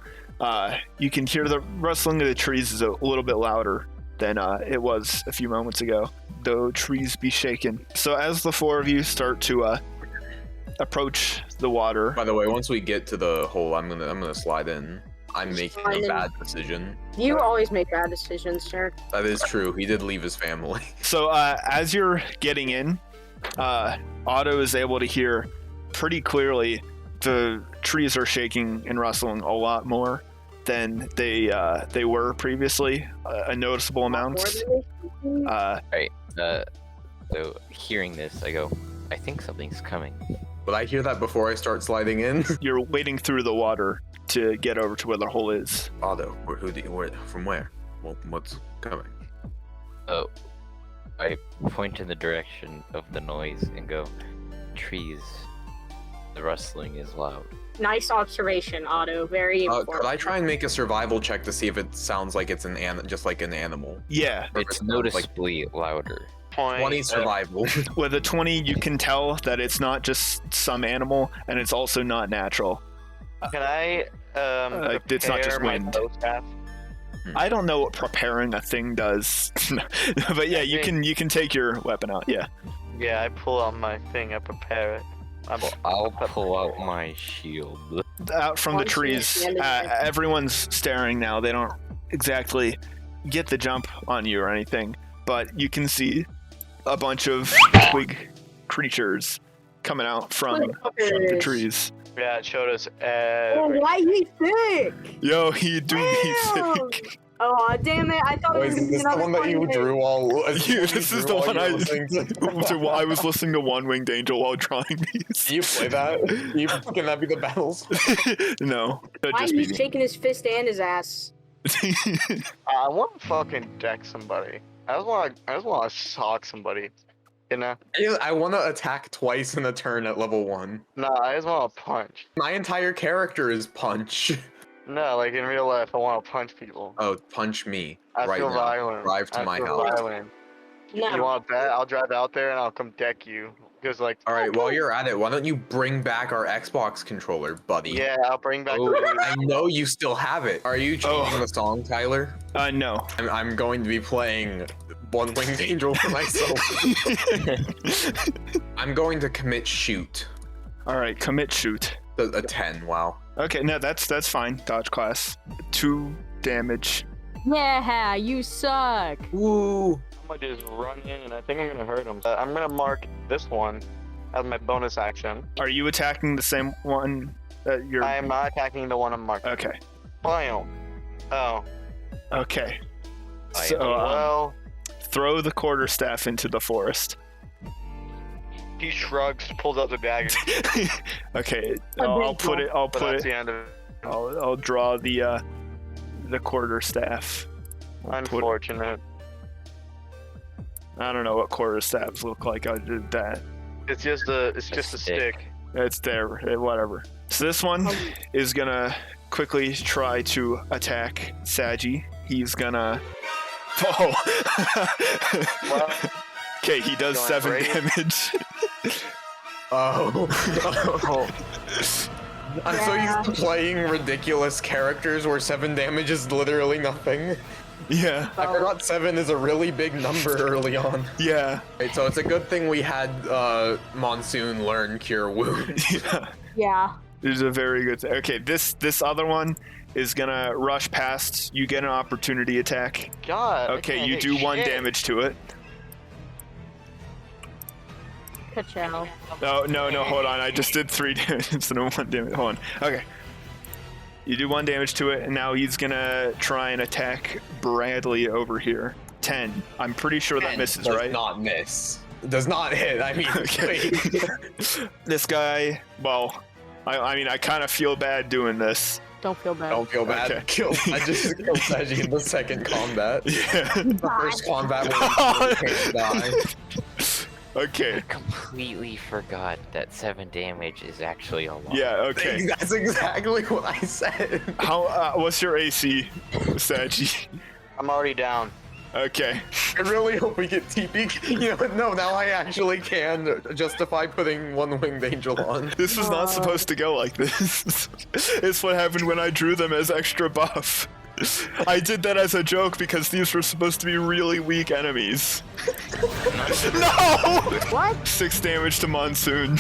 you can hear the rustling of the trees is a little bit louder than it was a few moments ago, though trees be shaken. So as the four of you start to approach the water, By the way, once we get to the hole, I'm gonna slide in. I'm making Slide a in. bad decision. You always make bad decisions, sir. That is true. He did leave his family. so as you're getting in, Otto is able to hear pretty clearly the trees are shaking and rustling a lot more than they were previously, a noticeable amount. So hearing this, I go, I think something's coming. But I hear that before I start sliding in. You're wading through the water to get over to where the hole is. Otto, from where? What's coming? Oh, I point in the direction of the noise and go, trees. The rustling is loud. Nice observation, Otto. Very important. Could I try and make a survival check to see if it sounds like it's just like an animal? Yeah, It's noticeably louder. 20 survival. with a 20, you can tell that it's not just some animal, and it's also not natural. Can I it's not just prepare my wind. bow staff? I don't know what preparing a thing does, but yeah, you can take your weapon out. Yeah, Yeah, I pull out my thing, I prepare it. I'll pull out my shield. out from the Once you trees. stand in there. Everyone's staring now. They don't exactly get the jump on you or anything, but you can see a bunch of twig creatures coming out from the trees. Yeah, it showed us Oh, everything. why he sick? Yo, he doing me Damn! sick. Oh, damn it. I thought it Wait, was is gonna be this the another one that you funny drew all? Yeah, this is the one I to. I was listening to One Winged Angel while drawing these. Do you play that? Can that be the battles? No, that'd Why just he's be me. shaking his fist and his ass? I want to fucking deck somebody. I just want to sock somebody. You know? I want to attack twice in a turn at level 1. No, I just want to punch. My entire character is punch. No, like in real life, I want to punch people. Oh, punch me I right feel now. violent. Drive to I my feel house. violent. No. You want that? I'll drive out there and I'll come deck you. Because like, All right, while you're at it, why don't you bring back our Xbox controller, buddy? yeah, I'll bring back. Oh. I know you still have it. Are you changing the song, Tyler? No. I'm going to be playing One Winged Angel for myself. I'm going to commit shoot. All right, commit shoot. A 10, wow. Okay, no, that's fine. Dodge class. 2 damage. Yeah, you suck. Woo! I'm gonna just run in and I think I'm gonna hurt him. I'm gonna mark this one as my bonus action. Are you attacking the same one that you're? I am not attacking the one I'm marking. Okay. Bam. Oh, Okay. I So well, throw the quarterstaff into the forest. he shrugs, pulls out the dagger. Okay, I'll put it. I'll But put that's it. the end of it. I'll draw the quarterstaff. I'll put it- Unfortunate. I don't know what quarterstaffs look like. I did that. It's just a stick. It's there, whatever. So this one is gonna quickly try to attack Saji. He's gonna... Oh! Okay, he does Going 7 brave. damage. Oh. I'm so Yeah. used to playing ridiculous characters where 7 damage is literally nothing. Yeah, I forgot 7 is a really big number early on. yeah. Right, so it's a good thing we had Monsoon learn Cure Wounds. Yeah. Yeah. This is a very good thing. Okay, this other one is gonna rush past. You get an opportunity attack. God. I Okay, can't you hit do 1 shit. damage to it. Ka-chow. Oh, no, hold on. I just did 3 damage instead of 1 damage. Hold on. Okay. You do 1 damage to it, and now he's gonna try and attack Bradley over here. 10. I'm pretty sure that misses, Does right? not miss. Does not hit. I mean, Okay. This guy, well, I mean, I kind of feel bad doing this. Don't feel bad. don't feel bad. Okay. I just killed Saji in the second combat. Yeah. The first combat where he can't die. Okay. I completely forgot that 7 damage is actually a lot. Yeah, okay. That's exactly what I said. How, what's your AC, Saji? I'm already down. Okay. I really hope we get TP. You know what? No, now I actually can justify putting one winged angel on. This was not supposed to go like this. It's what happened when I drew them as extra buff. I did that as a joke because these were supposed to be really weak enemies. No! What? 6 damage to Monsoon.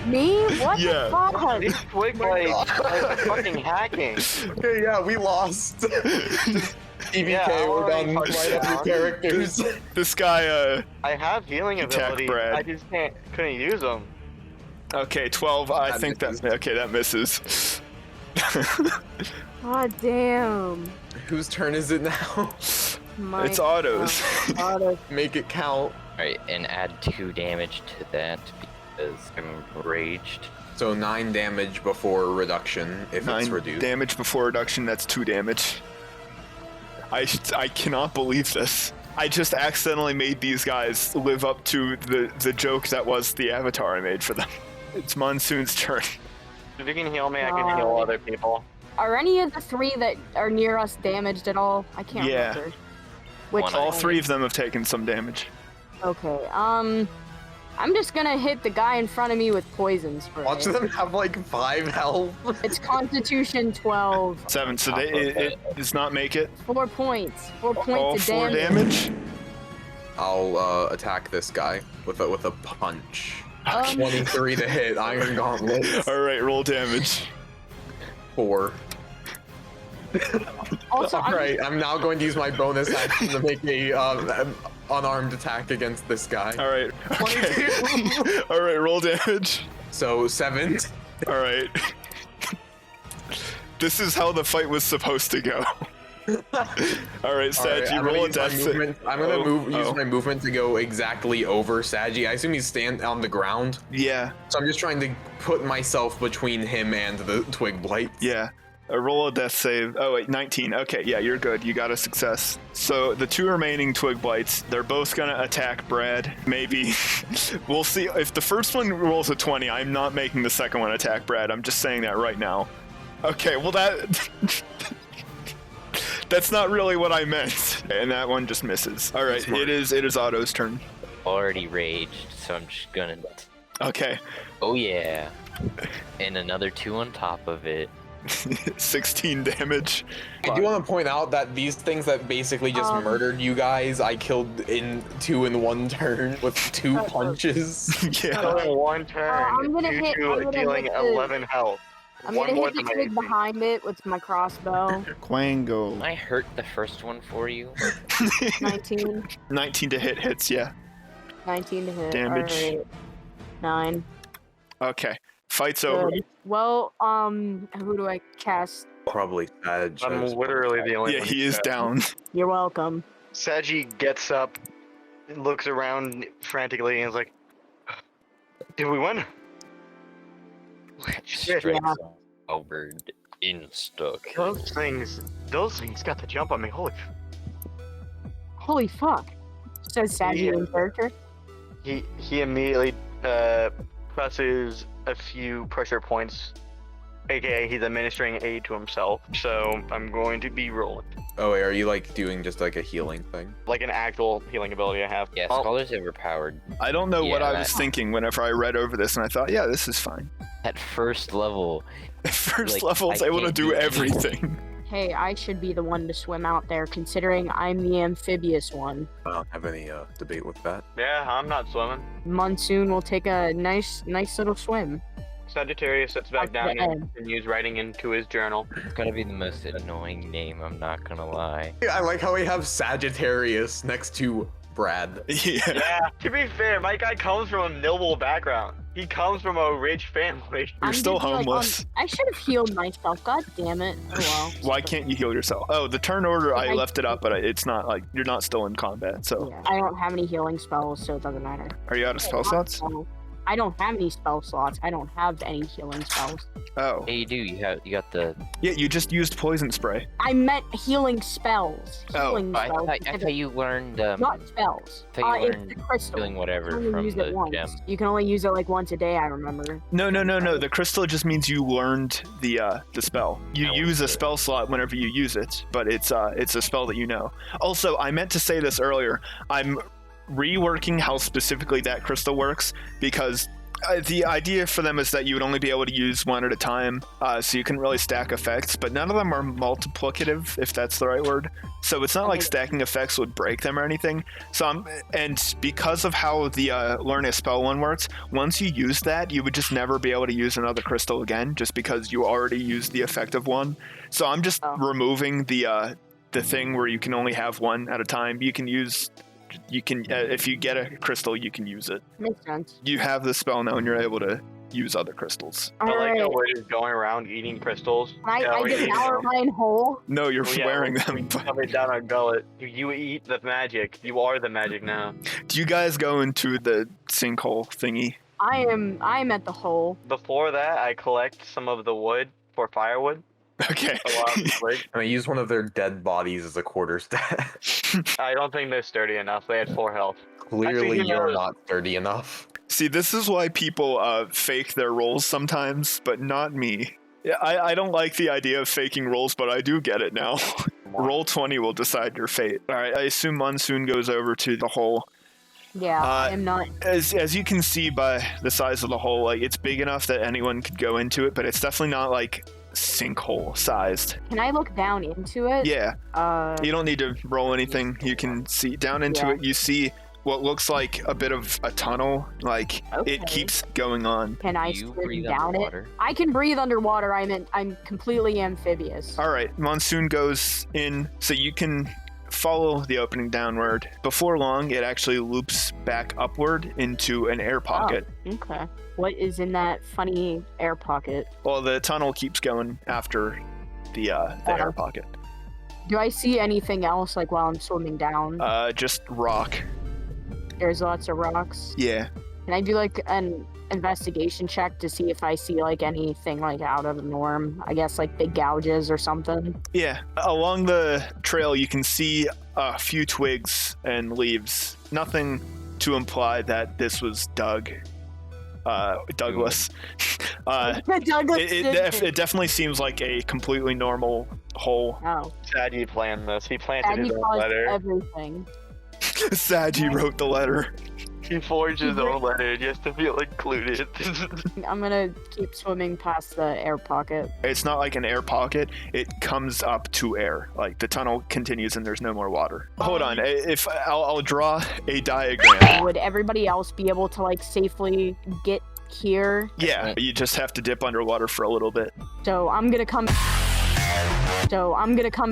Me? What Yeah. the fuck? These twig blades are fucking hacking. Okay, yeah, we lost. Just EVK, Yeah, we're done. alright, Right up your characters. This guy, I have healing Attack ability. Brad. I just couldn't use them. okay, 12. I That think misses. that, okay, that misses. God damn. Whose turn is it now? My It's Otto's. Otto. Make it count. Alright, and add 2 damage to that because I'm raged. So 9 damage before reduction if it's 9 reduced. damage before reduction, that's 2 damage. I cannot believe this. I just accidentally made these guys live up to the joke that was the avatar I made for them. It's Monsoon's turn. If you can heal me, I can heal other people. Are any of the 3 that are near us damaged at all? I can't Yeah. remember. Which One All eye. 3 of them have taken some damage. Okay, I'm just gonna hit the guy in front of me with poison spray. Watch them have like 5 health. It's Constitution 12. 7, so it does not make it. 4 points. 4 All points 4 of damage. damage. I'll attack this guy with a punch. 23 to hit, Iron Gauntlet. Alright, roll damage. 4. Also, Alright, I'm now going to use my bonus action to make a unarmed attack against this guy. Alright. Okay. Alright, roll damage. So 7. Alright. This This is how the fight was supposed to go. Alright, Sagi, I'm roll a gonna death use my movement. I'm gonna use oh. my movement to go exactly over Sagi. I assume he's stand on the ground, Yeah, so I'm just trying to put myself between him and the twig blight. yeah. A roll a death save. Oh wait, 19. Okay, yeah, you're good. You got a success. So the two remaining twig blights, they're both gonna attack Brad. Maybe. We'll see. If the first one rolls a 20, I'm not making the second one attack Brad. I'm just saying that right now. Okay, well that... That's not really what I meant. And that one just misses. Alright, it is Otto's turn. Already raged, so I'm just gonna. Okay. Oh yeah. And another 2 on top of it. 16 damage. I do want to point out that these things that basically just murdered you guys, I killed in 2 in 1 turn with 2 punches. Yeah. Killing one turn. I'm gonna due hit- to I'm gonna dealing hit the- 11 health. I'm One gonna more hit the than my twig AC. behind it with my crossbow. Quango. I hurt the first one for you. 19. 19 to hits, yeah. 19 to hit. Damage. Alright. 9. Okay. Fight's over. Good. Well, who do I cast? Probably Sag. I'm literally the only Yeah, one he who's is down. You're welcome. Sagi gets up, looks around frantically, and is like, "Did we win?" Shit. Strikes over insta kill. Those things got the jump on me. Holy fuck. Says Saggy in character. He immediately presses a few pressure points, aka he's administering aid to himself. So I'm going to be rolling. Oh, wait, are you like doing just like a healing thing? Like an actual healing ability I have. Yeah, Oh, scholars overpowered. I don't know what Yeah, I was thinking whenever I read over this, and I thought, yeah, this is fine. At first level, At first Like, level, it's I able to can't do do anything. everything. Hey, I should be the one to swim out there, considering I'm the amphibious one. I don't have any debate with that. yeah, I'm not swimming. Monsoon will take a nice little swim. Sagittarius sits back Up down the and end. continues writing into his journal. it's gotta be the most annoying name, I'm not gonna lie. I like how we have Sagittarius next to Brad. Yeah. Yeah, to be fair, my guy comes from a noble background. He comes from a rich family. You're I'm still gonna be like, homeless. I should have healed myself. God damn it. Oh well. Why can't you heal yourself? Oh, the turn order, I I- left it up, but it's not like you're not still in combat. So, Yeah. I don't have any healing spells, so it doesn't matter. are you out of spell slots? I don't have any spell slots. I don't have any healing spells. Oh, Yeah, you do. You got the. yeah, you just used poison spray. I meant healing spells. Oh, Healing I spells. thought you learned Not spells. thought you It's learned the crystal. doing whatever You can only from use it the once. gem. You can only use it like once a day, I remember. No. The crystal just means you learned the spell. You Oh, use a okay. spell slot whenever you use it, but it's a spell that you know. Also, I meant to say this earlier. I'm reworking how specifically that crystal works because the idea for them is that you would only be able to use one at a time, so you couldn't really stack effects, but none of them are multiplicative, if that's the right word. So it's not like stacking effects would break them or anything. And because of how the learn a spell one works, once you use that, you would just never be able to use another crystal again, just because you already used the effect of one. So I'm just removing the thing where you can only have one at a time. You can if you get a crystal, you can use it. Makes sense. You have the spell now, and you're able to use other crystals. I like how Alright. we're just going around eating crystals. I devour mine whole. No, you're Well, yeah, wearing we them. But shove it down our gullet. You eat the magic. You are the magic now. do you guys go into the sinkhole thingy? I'm at the hole. Before that, I collect some of the wood for firewood. Okay. A lot of wood. And I use one of their dead bodies as a quarter stat. I don't think they're sturdy enough. They had 4 health. Clearly, you you're know- not sturdy enough. See, this is why people fake their rolls sometimes, but not me. Yeah, I don't like the idea of faking rolls, but I do get it now. Roll 20 will decide your fate. All right, I assume Monsoon goes over to the hole. Yeah, I am not. As you can see by the size of the hole, like it's big enough that anyone could go into it, but it's definitely not like sinkhole sized. Can I look down into it? Yeah, you don't need to roll anything. You can see down into Yeah. it. You see what looks like a bit of a tunnel. Like Okay. it keeps going on. Can I Do you swim breathe down underwater? it? I can breathe underwater. I'm completely amphibious. All right, Monsoon goes in, so you can follow the opening downward. Before long, it actually loops back upward into an air pocket. Okay. What is in that funny air pocket? Well, the tunnel keeps going after the air pocket. Do I see anything else like while I'm swimming down? Just rock. There's lots of rocks. Yeah. Can I do like an investigation check to see if I see like anything like out of the norm? I guess like big gouges or something. Yeah. Along the trail, you can see a few twigs and leaves. Nothing to imply that this was Douglas. Douglas It definitely seems like a completely normal hole. Oh, Sadie planned this. He planted and he his own caused letter. everything. Sad he wrote the letter. He forged his own letter just to feel included. I'm gonna keep swimming past the air pocket. It's not like an air pocket. It comes up to air. Like the tunnel continues and there's no more water. Hold on. If I'll draw a diagram. Would everybody else be able to like safely get here? Yeah, you just have to dip underwater for a little bit. So I'm gonna come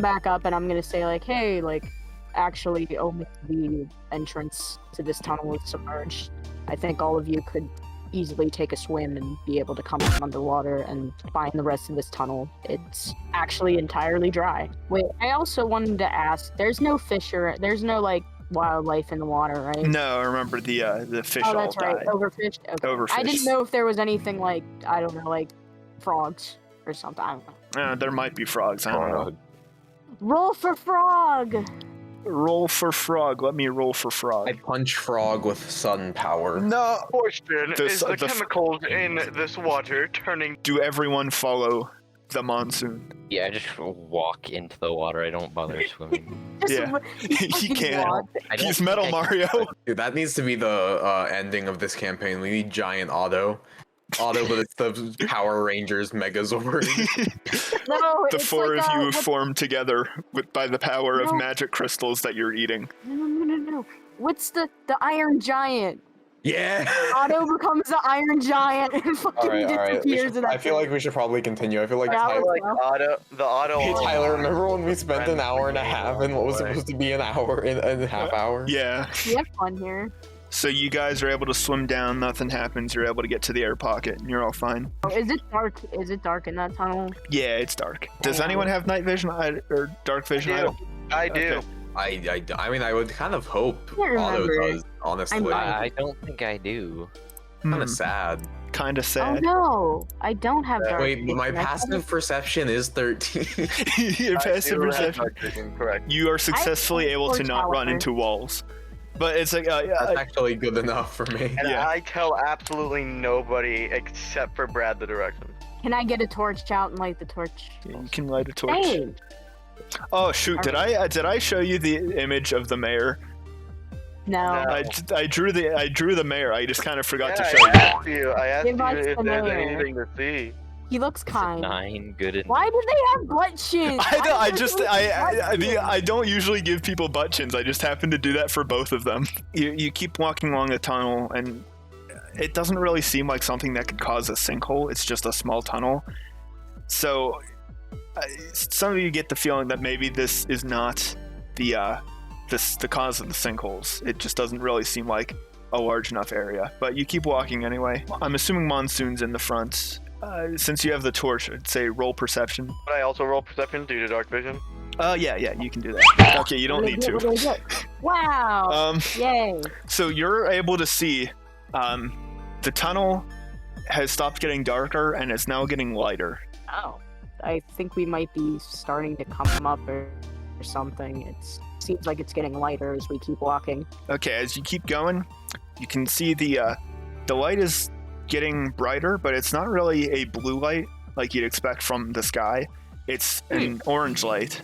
back up and I'm gonna say like, hey, like, actually only the entrance to this tunnel is submerged. I think all of you could easily take a swim and be able to come from underwater and find the rest of this tunnel. It's actually entirely dry. Wait, I also wanted to ask, there's no fish or there's no like wildlife in the water, right? No, remember the fish Oh, all that's right. died. Overfished? Okay. Overfished. I didn't know if there was anything like, I don't know, like frogs or something. I don't know. There might be frogs. I don't know. Roll for frog! roll for frog. Let me roll for frog. I punch frog with sun power. No. Question, The is s- the the f- chemicals in this water turning... Do everyone follow the monsoon? Yeah, I just walk into the water. I don't bother swimming. Just Yeah. He fucking can't. walk. I don't He's think Metal I can- Mario. Dude, that needs to be the ending of this campaign. We need giant Otto. Otto, but it's the Power Rangers Megazord. No, The it's four like, of you what- form together by the power of No. magic crystals that you're eating. No. What's the Iron Giant? Yeah. Otto becomes the Iron Giant and fucking All right. disappears. in that I feel like thing. we should probably continue. I feel like Yeah, I Tyler. feel like the auto. Hey Tyler, remember when we spent an Friends hour and a brigade half along in what was the way. supposed to be an hour in a half hour? Yeah. We have fun here. So you guys are able to swim down. Nothing happens. You're able to get to the air pocket, and you're all fine. Oh, is it dark? Is it dark in that tunnel? Yeah, it's dark. Does Yeah. anyone have night vision or dark vision? I do. Okay. I mean, I would kind of hope can't Otto remember. does, honestly. I don't think I do. Kind Hmm, of sad. kind of Oh sad. no, I don't have dark. Wait, but my vision. I have passive perception is 13. Your I passive do have perception. dark vision, correct. You are successfully able to torch not run caliber. into walls. But it's like, That's actually good enough for me. And Yeah. I tell absolutely nobody except for Brad the directions. Can I get a torch out and light the torch? you can light a torch. Hey, Oh shoot! Did I show you the image of the mayor? no. No. I drew the mayor. I just kind of forgot to Yeah, show I you. asked you. I asked Give you us if the there's mayor. anything to see. He looks Is it kind. 9 good enough? Why do they have butt chins? I don't usually give people butt chins. I just happen to do that for both of them. You keep walking along the tunnel, and it doesn't really seem like something that could cause a sinkhole. It's just a small tunnel. So some of you get the feeling that maybe this is not the cause of the sinkholes. It just doesn't really seem like a large enough area. But you keep walking anyway. I'm assuming Monsoon's in the front. Since you have the torch, I'd say roll perception. But I also roll perception due to dark vision. Yeah, you can do that. Okay, you don't need What do I to. get? Wow. Yay. So you're able to see the tunnel has stopped getting darker and it's now getting lighter. Oh. I think we might be starting to come up or something. It seems like it's getting lighter as we keep walking. Okay, as you keep going, you can see the light is getting brighter, but it's not really a blue light like you'd expect from the sky. It's an orange light.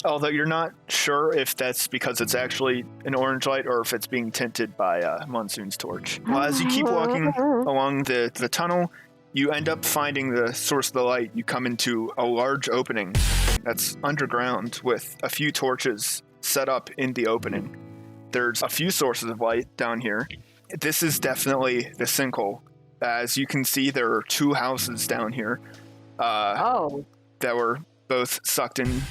Although you're not sure if that's because it's actually an orange light or if it's being tinted by Monsoon's torch. Well, as you keep walking along the tunnel, you end up finding the source of the light. You come into a large opening that's underground with a few torches set up in the opening. There's a few sources of light down here. This is definitely the sinkhole. As you can see, there are two houses down here Oh. that were both sucked in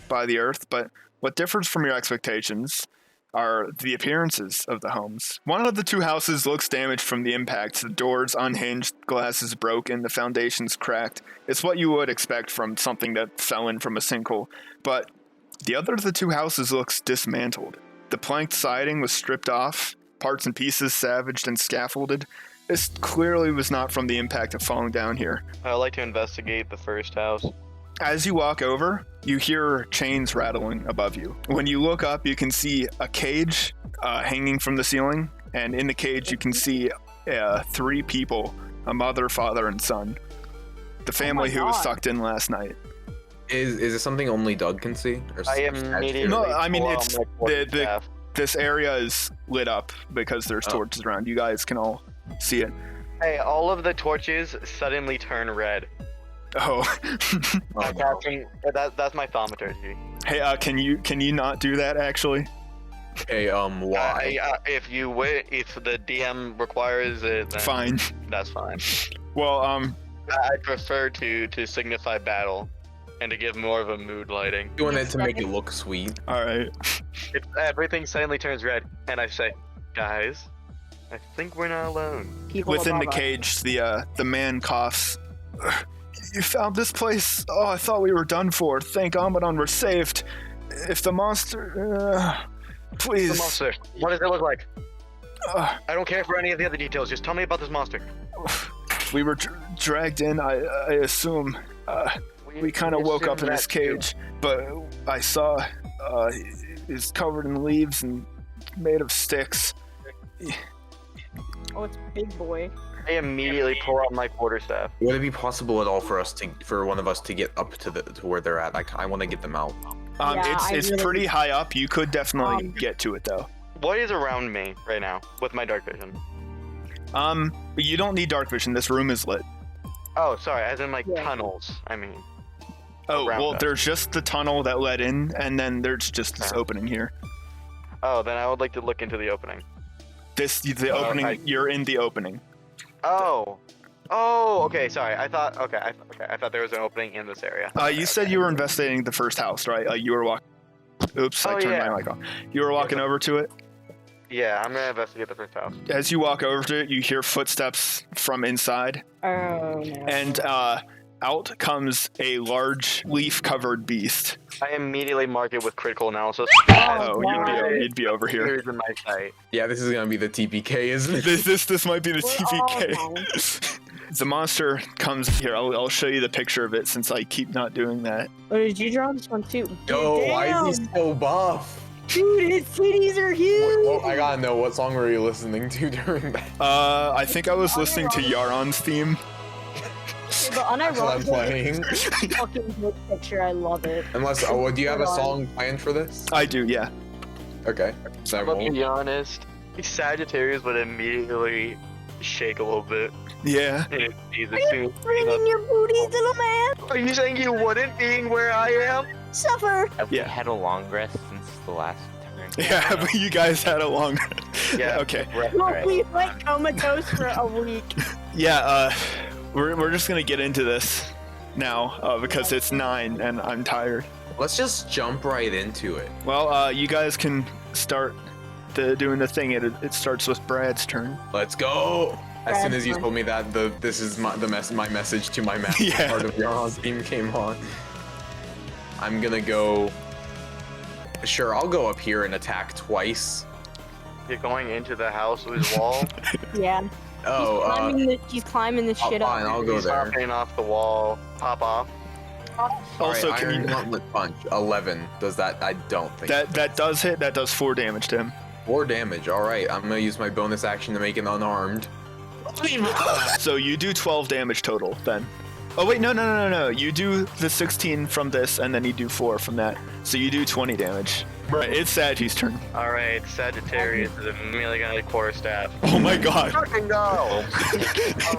by the earth, but what differs from your expectations are the appearances of the homes. One of the two houses looks damaged from the impact. The doors unhinged, glass is broken, the foundation's cracked. It's what you would expect from something that fell in from a sinkhole. But the other of the two houses looks dismantled. The planked siding was stripped off, parts and pieces savaged and scaffolded. This clearly was not from the impact of falling down here. I would like to investigate the first house. As you walk over, you hear chains rattling above you. When you look up, you can see a cage hanging from the ceiling, and in the cage you can see 3 people, a mother, father, and son. The family who was God. sucked in last night. Is it something only Doug can see? Or I immediately. No, I mean, pull out it's my torch the- staff. This area is lit up because there's Oh. torches around. You guys can all see it. Hey, all of the torches suddenly turn red. Oh. I'm casting. That's my thaumaturgy. Hey, can you not do that actually? Okay, why? If the DM requires it, then Fine. that's fine. Well, I prefer to signify battle and to give more of a mood lighting. Doing it to make it look sweet. all right. If everything suddenly turns red, and I say, guys, I think we're not alone. People Within the above us. cage, the man coughs. You found this place? Oh, I thought we were done for. Thank Amadon we're saved. If the monster... please. The monster. What does it look like? Uh, I don't care for any of the other details. Just tell me about this monster. we were dragged in, I assume. We kind of woke up in this assume that too. cage, but I saw is covered in leaves and made of sticks. Oh, it's big boy. I immediately pull out my quarterstaff. Would it be possible at all for one of us to get up to where they're at? Like, I want to get them out. Yeah, It's really- pretty high up. You could definitely get to it though. What is around me right now with my dark vision? But you don't need dark vision. This room is lit. Oh, sorry, as in like Yeah. tunnels. I mean, Oh, Around well, us. there's just the tunnel that led in, and then there's just this opening here. oh, then I would like to look into the opening. The opening. You're in the opening. Oh, okay. Sorry, I thought. Okay, I thought there was an opening in this area. You said you were investigating the first house, right? You were walking. Oops, I Oh, turned yeah. my mic off. You were walking over to it. Yeah, I'm gonna investigate the first house. As you walk over to it, you hear footsteps from inside, Oh no. and out comes a large leaf-covered beast. I immediately mark it with critical analysis. Oh, God. you'd be over here. Here's in my sight. Yeah, this is gonna be the TPK, isn't it? This might be the We're all TPK. The monster comes here. I'll show you the picture of it since I keep not doing that. Oh, did you draw this one too? Yo, why Damn. is he so buff? Dude, his titties are huge. Well, I gotta know, what song were you listening to during that? I think I was listening to Yaron's theme. The That's what I'm unironically playing. fucking good picture. I love it. Unless, do you have a song planned for this? I do, yeah. Okay. So I I'm gonna won't. be honest. Sagittarius would immediately shake a little bit. Yeah. And it sees as Are soon you bringing your booties, little man? Are you saying you wouldn't, being where I am? Suffer. Have we Yeah. had a long rest since the last turn? Yeah, but you guys had a long. Yeah. Okay. We'll be like comatose for a week. Yeah. We're just gonna get into this now because it's 9 and I'm tired. Let's just jump right into it. Well, you guys can start doing the thing. It starts with Brad's turn. Let's go. As soon as you Brad's told me that this is my message to my master Yeah. part of Yaron's team came on. I'm gonna go. Sure, I'll go up here and attack twice. You're going into the house with his wall. Yeah. Oh, He's climbing the shit fine, up. I'll go He's there. hopping off the wall. Pop off. Also, Alright, can Iron you? Gauntlet Punch 11. Does that? I don't think That does hit. That does 4 damage to him. 4 damage. All right, I'm gonna use my bonus action to make it unarmed. So you do 12 damage total then. Oh wait, no. You do the 16 from this, and then you do 4 from that. So you do 20 damage. Right, it's Saggy's turn. All right, Sagittarius is immediately gonna quarterstaff. Oh my god. Fucking go! All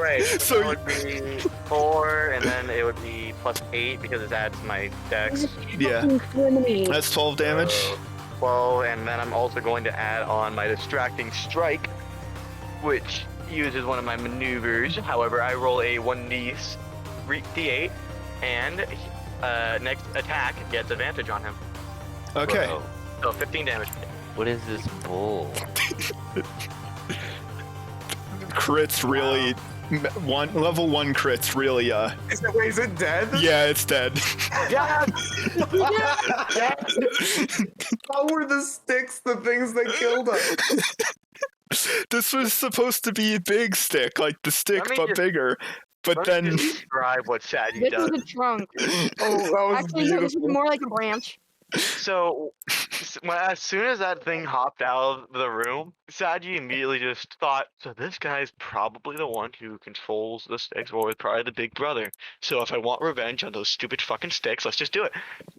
right, So so it would be 4, and then it would be +8 because it adds my dex. Yeah. Fucking criminal. That's 12 damage. So 12, and then I'm also going to add on my distracting strike, which uses one of my maneuvers. However, I roll a 1d8, and next attack gets advantage on him. Okay. Bro, So 15 damage. what is this bull? Crits really. Level 1 crits really. Is it dead? Yeah, it's dead. How were the sticks the things that killed us? This was supposed to be a big stick, like the stick, Let me but just- bigger. But Let then. me describe what Saggy This does. is a trunk. Oh, that was Actually, no, this is beautiful. more like a branch. So, as soon as that thing hopped out of the room, Saji immediately just thought, so this guy's probably the one who controls the sticks, or is probably the big brother. So if I want revenge on those stupid fucking sticks, let's just do it.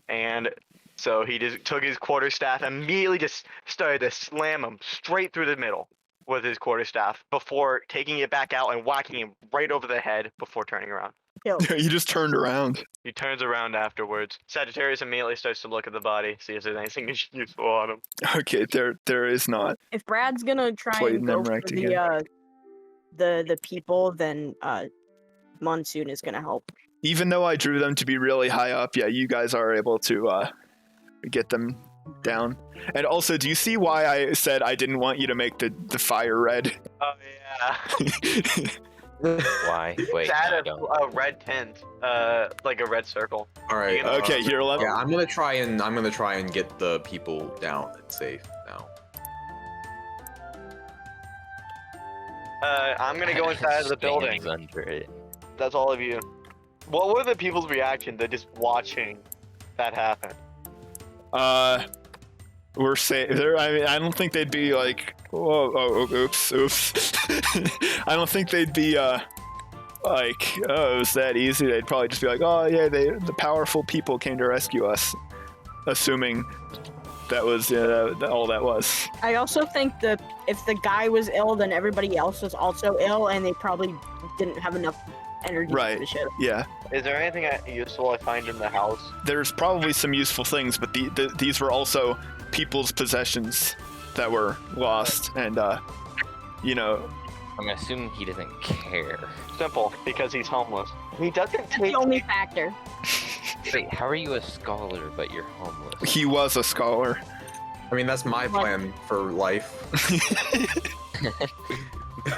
And so he just took his quarterstaff, immediately just started to slam him straight through the middle with his quarterstaff before taking it back out and whacking him right over the head before turning around. Kill. You just turned around. He turns around afterwards. Sagittarius immediately starts to look at the body, see if there's anything useful on him. Okay, there is not. If Brad's gonna try Played and go them for right the people, then Monsoon is gonna help. Even though I drew them to be really high up, yeah, you guys are able to get them down. And also, do you see why I said I didn't want you to make the fire red? Oh yeah. Why? Wait, no, I Add don't. a red tint, like a red circle. All right. You know, Okay, here, let me. Yeah, I'm gonna try and get the people down and safe now. I'm gonna go inside of the building. Stands under it. That's all of you. What were the people's reaction to just watching that happen? we're safe. I mean, I don't think they'd be like, oops. I don't think they'd be like, oh, it was that easy. They'd probably just be like, oh yeah, the powerful people came to rescue us, assuming that was all that was. I also think that if the guy was ill, then everybody else was also ill, and they probably didn't have enough energy Right. for the ship. Yeah, Is there anything useful I find in the house? there's probably some useful things, but these were also people's possessions that were lost, and you know, I'm assuming he doesn't care. Simple, because he's homeless. He doesn't That's take. the only factor. Wait, how are you a scholar but you're homeless? he was a scholar. I mean, that's my plan for life.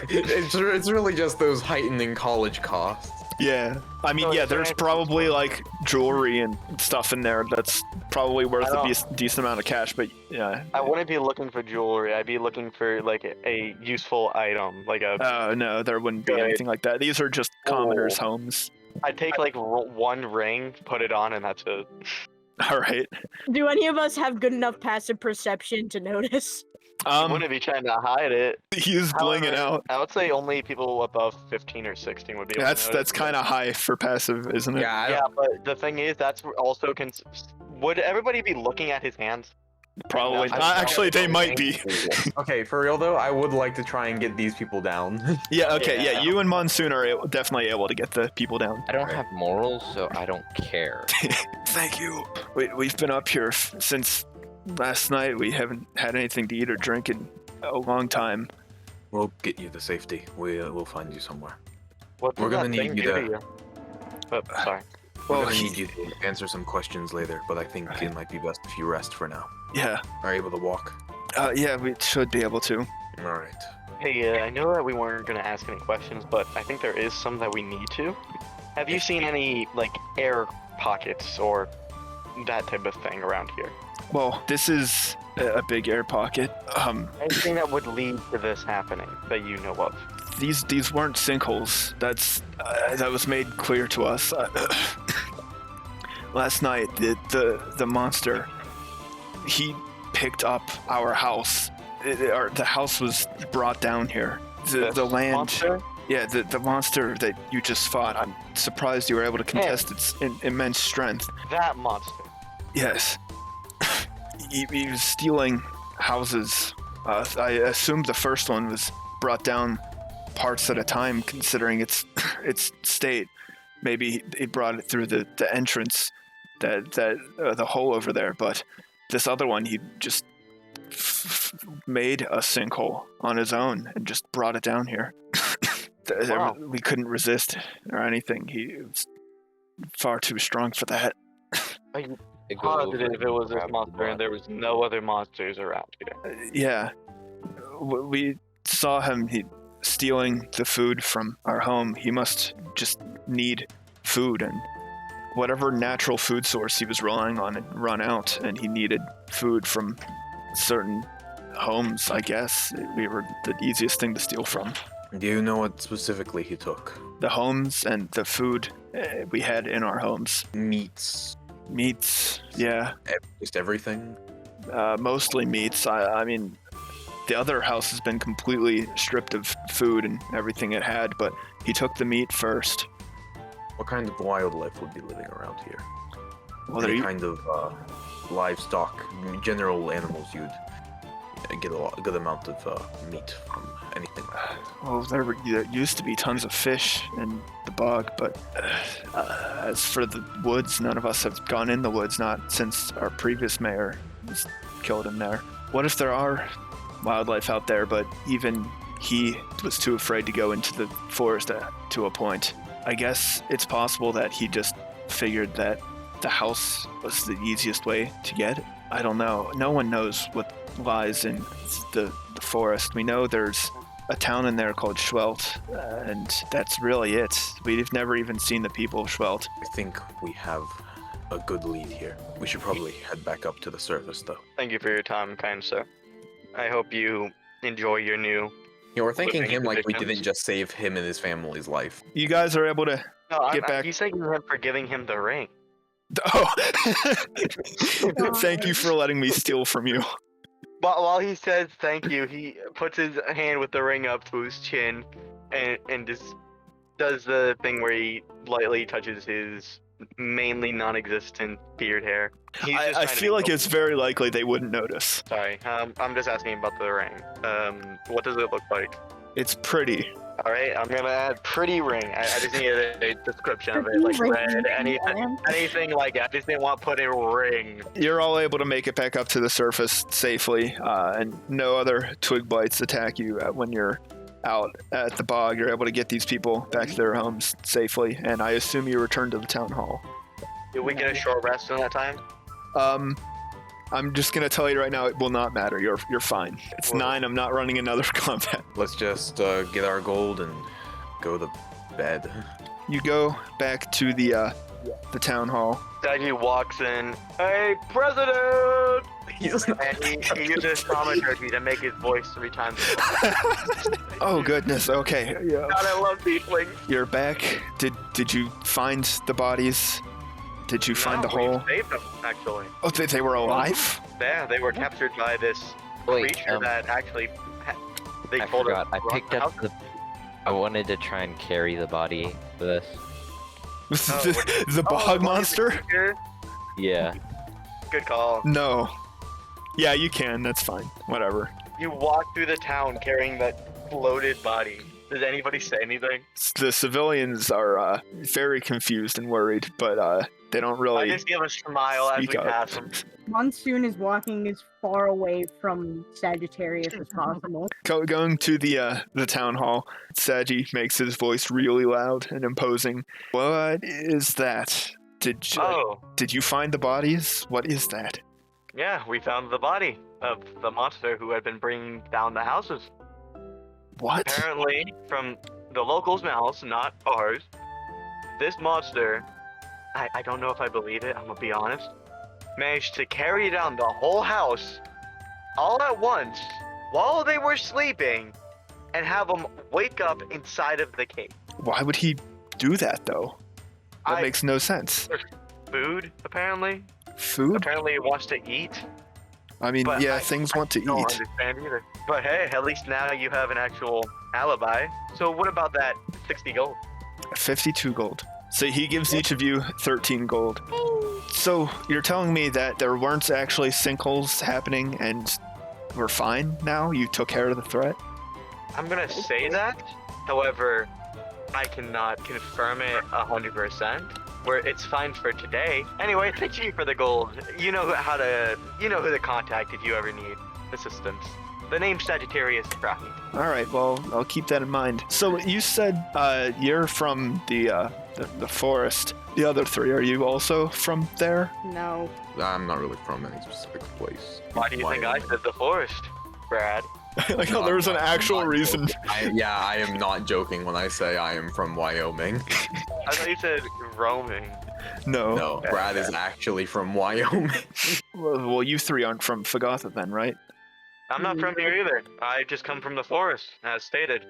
It's really just those heightening college costs. Yeah, I mean, So yeah, is there there's anything probably like jewelry and stuff in there that's probably worth I a don't- decent amount of cash, but yeah. I wouldn't be looking for jewelry. I'd be looking for like a useful item, like a. Oh no, there wouldn't be Good. anything like that. These are just commoners' homes. I'd take like one ring, put it on, and that's it. All right. Do any of us have good enough passive perception to notice? I wouldn't be trying to hide it. He's blinging However, out. I would say only people above 15 or 16 would be able to That's kind of high for passive, isn't it? Yeah, I Yeah, don't, but the thing is, that's also would everybody be looking at his hands? Probably. I Not. Actually, they might be. okay, for real though, I would like to try and get these people down. Yeah. Okay. Yeah. Yeah. You and Monsoon are definitely able to get the people down. I don't have morals, so I don't care. Thank you. We've been up here since last night. We haven't had anything to eat or drink in a long time. We'll get you to safety. We'll find you somewhere. What We're does gonna that thing need you do to- Oh, sorry. We're Well, gonna need you to answer some questions later, but I think it might be best if you rest for now. Yeah. Are you able to walk? Yeah. We should be able to. All right. Hey, I know that we weren't gonna ask any questions, but I think there is some that we need to. Have you seen any like air pockets or that type of thing around here? Well, this is a big air pocket. Anything that would lead to this happening that you know of? These weren't sinkholes. That was made clear to us. Last night, the monster, he picked up our house. The house was brought down here. The This land. monster? Yeah, the monster that you just fought. I'm surprised you were able to contest its immense strength. That monster. Yes. He was stealing houses. I assumed the first one was brought down parts at a time, considering its state. Maybe he brought it through the entrance, the hole over there. But this other one, he just made a sinkhole on his own and just brought it down here. Wow. We couldn't resist or anything. He was far too strong for that. Are you They go over positive it was this grab the monster and there was no other monsters around here? Yeah, we saw him stealing the food from our home. He must just need food, and whatever natural food source he was relying on had run out, and he needed food from certain homes, I guess. We were the easiest thing to steal from. Do you know what specifically he took? The homes and the food we had in our homes. Meats, Meats, yeah, just everything. mostly meats. I mean, the other house has been completely stripped of food and everything it had, but he took the meat first. What kind of wildlife would be living around here? Well, Any there, kind of livestock, general animals you'd get a good amount of meat from anything like that. well, there used to be tons of fish in the bog, but as for the woods, none of us have gone in the woods, not since our previous mayor was killed in there. What if there are wildlife out there, but even he was too afraid to go into the forest to a point? I guess it's possible that he just figured that the house was the easiest way to get it. I don't know. No one knows what lies in the forest. We know there's a town in there called Schwelt, and that's really it. We've never even seen the people of Schwelt. I think we have a good lead here. We should probably head back up to the surface, though. Thank you for your time, kind sir. I hope you enjoy your new. Yeah, we're thanking Living him like we conditions. didn't just save him and his family's life. You guys are able to. No, Get back. he's thanking him for giving him the ring. Oh, thank you for letting me steal from you. while he says thank you, he puts his hand with the ring up to his chin, and just does the thing where he lightly touches his mainly non-existent beard hair. He's just I trying to feel be like cool. it's very likely they wouldn't notice. Sorry, I'm just asking about the ring. What does it look like? It's pretty. All right, I'm gonna add pretty ring. I just need a description of it, Pretty like ring, red, anything like that. I just didn't want to put a ring. You're all able to make it back up to the surface safely, and no other twig blights attack you when you're out at the bog. You're able to get these people back to their homes safely, and I assume you return to the town hall. Did we get a short rest in that time? I'm just gonna tell you right now, it will not matter. You're fine. It's Whoa. 9. I'm not running another combat. Let's just get our gold and go to bed. You go back to the town hall. Daggy walks in. Hey, President! And he uses thaumaturgy to make his voice 3 times. Oh goodness. Okay. Yeah. God, I love tieflings. You're back. Did you find the bodies? Did you find the we hole? saved them, actually. Oh, they were alive? Yeah, they were captured by this Wait, creature that actually. They I told us forgot. I to picked run up the. I wanted to try and carry the body for this. The bog monster? creature. Yeah. Good call. No. Yeah, you can. That's fine. Whatever. You walk through the town carrying that floated body. Does anybody say anything? The civilians are very confused and worried, but they don't I really just give a smile as we speak up. pass them. Monsoon is walking as far away from Sagittarius as possible. Going to the town hall, Sagi makes his voice really loud and imposing. What is that? Did you find the bodies? What is that? Yeah, we found the body of the monster who had been bringing down the houses. What? Apparently, from the locals' mouths, not ours, this monster, I don't know if I believe it, I'm gonna be honest, managed to carry down the whole house all at once while they were sleeping and have them wake up inside of the cave. Why would he do that though? That makes no sense. Food, apparently. Food? Apparently he wants to eat. I mean, But yeah, things want to don't eat. understand either. But hey, at least now you have an actual alibi. So what about that 60 gold? 52 gold. So he gives each of you 13 gold. So you're telling me that there weren't actually sinkholes happening and we're fine now? You took care of the threat? I'm gonna say that. However, I cannot confirm it 100%. Where it's fine for today. Anyway, thank you for the gold. You know who to contact if you ever need assistance. The name's Sagittarius Tracking. All right, well, I'll keep that in mind. So you said you're from the forest. The other 3, are you also from there? No. I'm not really from any specific place. Why do you think I said the forest, Brad? Like, oh, there was an actual reason. I am not joking when I say I am from Wyoming. I thought you said roaming. No. No, Brad is actually from Wyoming. Well, you 3 aren't from Fagatha then, right? I'm not from here either. I just come from the forest, as stated.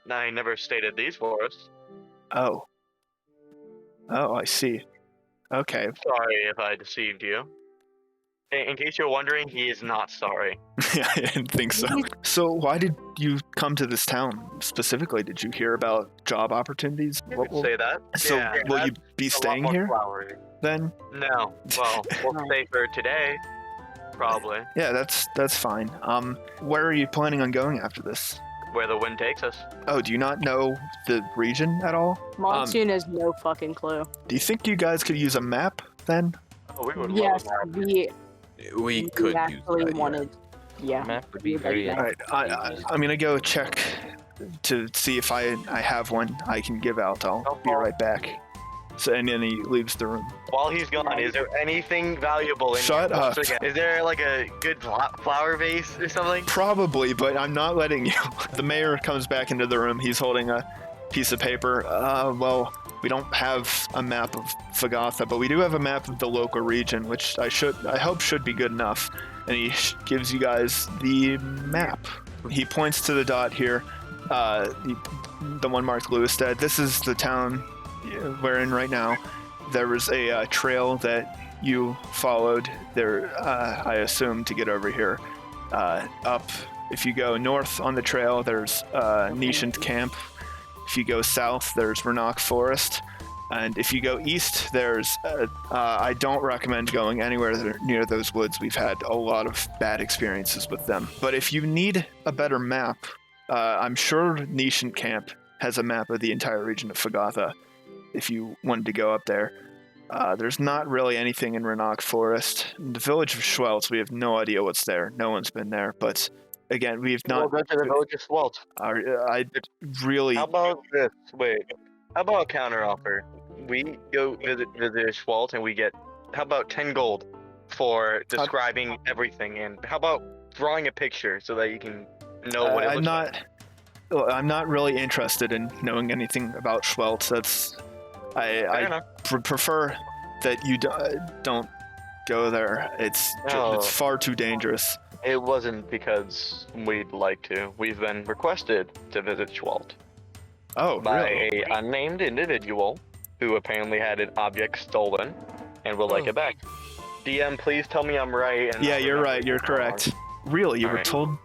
I never stated these forests. Oh. Oh, I see. Okay. Sorry if I deceived you. In case you're wondering, he is not sorry. I didn't think so. So why did you come to this town specifically? Did you hear about job opportunities? You could say that. So yeah, will you be that's a lot staying more here flowery. then? No. Well, we'll stay for today. Probably. Yeah, that's fine. Where are you planning on going after this? Where the wind takes us. Oh, do you not know the region at all? Monsoon has no fucking clue. Do you think you guys could use a map then? Oh, we would Yes, love that. We could use actually that, yeah. wanted. Yeah. Map would be very. All right, I'm gonna go check to see if I have one I can give out. I'll be right back. So and then he leaves the room. While he's gone, is there anything valuable in Shut here? up. Is there like a good flower vase or something? Probably, but I'm not letting you. The mayor comes back into the room. He's holding a piece of paper. Well, we don't have a map of Fagatha, but we do have a map of the local region, which I hope should be good enough. And he gives you guys the map. He points to the dot here, the one marked Lewisstead. This is the town we're in right now. there was a trail that you followed there, I assume, to get over here. Up, if you go north on the trail, there's Nishant Camp. If you go south, there's Renok Forest. And if you go east, there's... I don't recommend going anywhere near those woods. We've had a lot of bad experiences with them. But if you need a better map, I'm sure Nishant Camp has a map of the entire region of Fagatha. If you wanted to go up there. There's not really anything in Renok Forest. In the village of Schweltz, we have no idea what's there. No one's been there. But again, we've not... We'll go to the village of Swalt. I really... How about this? Wait. How about a counter offer? We go visit Schwalt and we get, how about 10 gold for describing everything, and how about drawing a picture so that you can know what it looks like? I'm not really interested in knowing anything about Schwelt. That's I prefer that you don't go there. It's far too dangerous. It wasn't because we'd like to. We've been requested to visit Schwalt. Oh, by really? a unnamed individual who apparently had an object stolen and would like it back. DM, please tell me I'm right. And yeah, you're right. You're correct. Really, you All were right. told?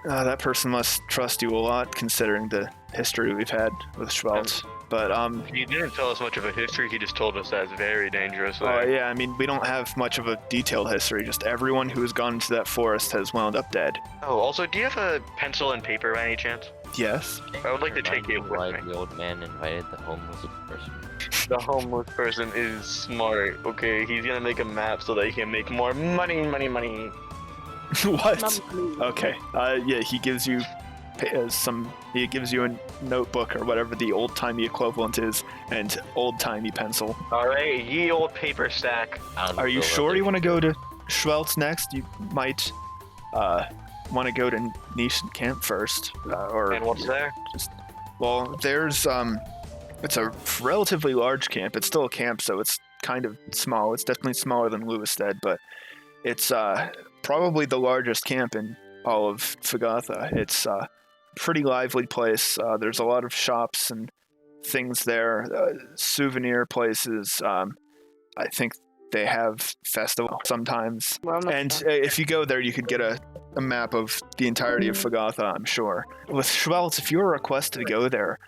That person must trust you a lot, considering the history we've had with Schwelt. But He didn't tell us much of a history. He just told us that it's very dangerous. yeah, I mean, we don't have much of a detailed history. Just everyone who has gone into that forest has wound up dead. Oh, also, do you have a pencil and paper by any chance? Yes. I would like to take it Why with me. the old man invited the homeless person. The homeless person is smart. Okay, he's gonna make a map so that he can make more money. What? Okay. Yeah, he gives you he gives you a notebook or whatever the old-timey equivalent is, and old-timey pencil. Alright, ye old paper stack. Are you sure you want to go to Schweltz next? You might want to go to Nishant Camp first, or And what's there? well, there's it's a relatively large camp. It's still a camp, so it's kind of small. It's definitely smaller than Lewisstead, but it's probably the largest camp in all of Fagatha. It's a pretty lively place. There's a lot of shops and things there, souvenir places. I think they have festivals sometimes. And if you go there, you could get a map of the entirety of Fagatha, I'm sure. With Schweltz, if you were requested to go there,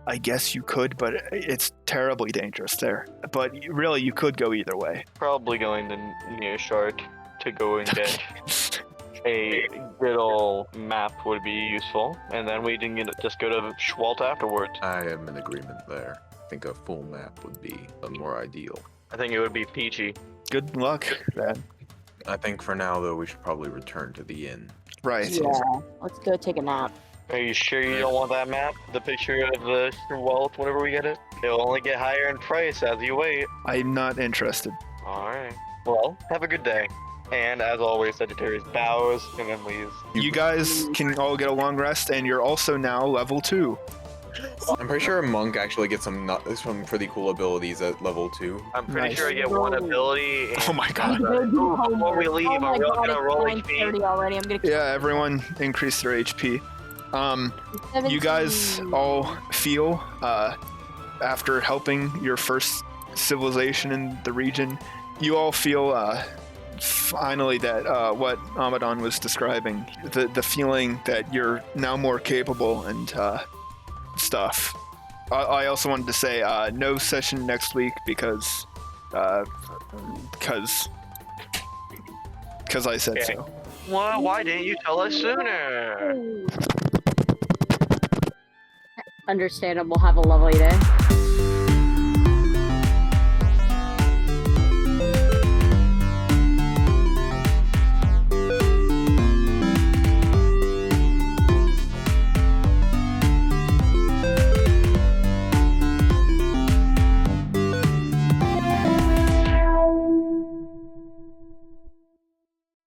I guess you could, but it's terribly dangerous there. But really, you could go either way. Probably going to near Shark to go and get a good old map would be useful, and then we can just go to Schwalt afterwards. I am in agreement there. I think a full map would be more ideal. I think it would be peachy. Good luck, then. I think for now, though, we should probably return to the inn. Right. Yeah, let's go take a nap. Are you sure you don't want that map? The picture of the Schwalt whenever we get it? It'll only get higher in price as you wait. I'm not interested. Alright. Well, have a good day. And as always, Sagittarius bows and then leaves. You guys can all get a long rest, and you're also now level 2. I'm pretty sure a monk actually gets some pretty cool abilities at level 2. I'm pretty Nice. sure I get one ability. Oh my god. Before we leave, oh my are we all god, gonna roll it's HP? 9:30 already. I'm gonna Yeah, everyone increase their HP. You guys all feel, after helping your first civilization in the region, you all feel finally that what Amadon was describing, the feeling that you're now more capable and stuff. I also wanted to say no session next week because I said so. Well, why didn't you tell us sooner? Understandable. Have a lovely day.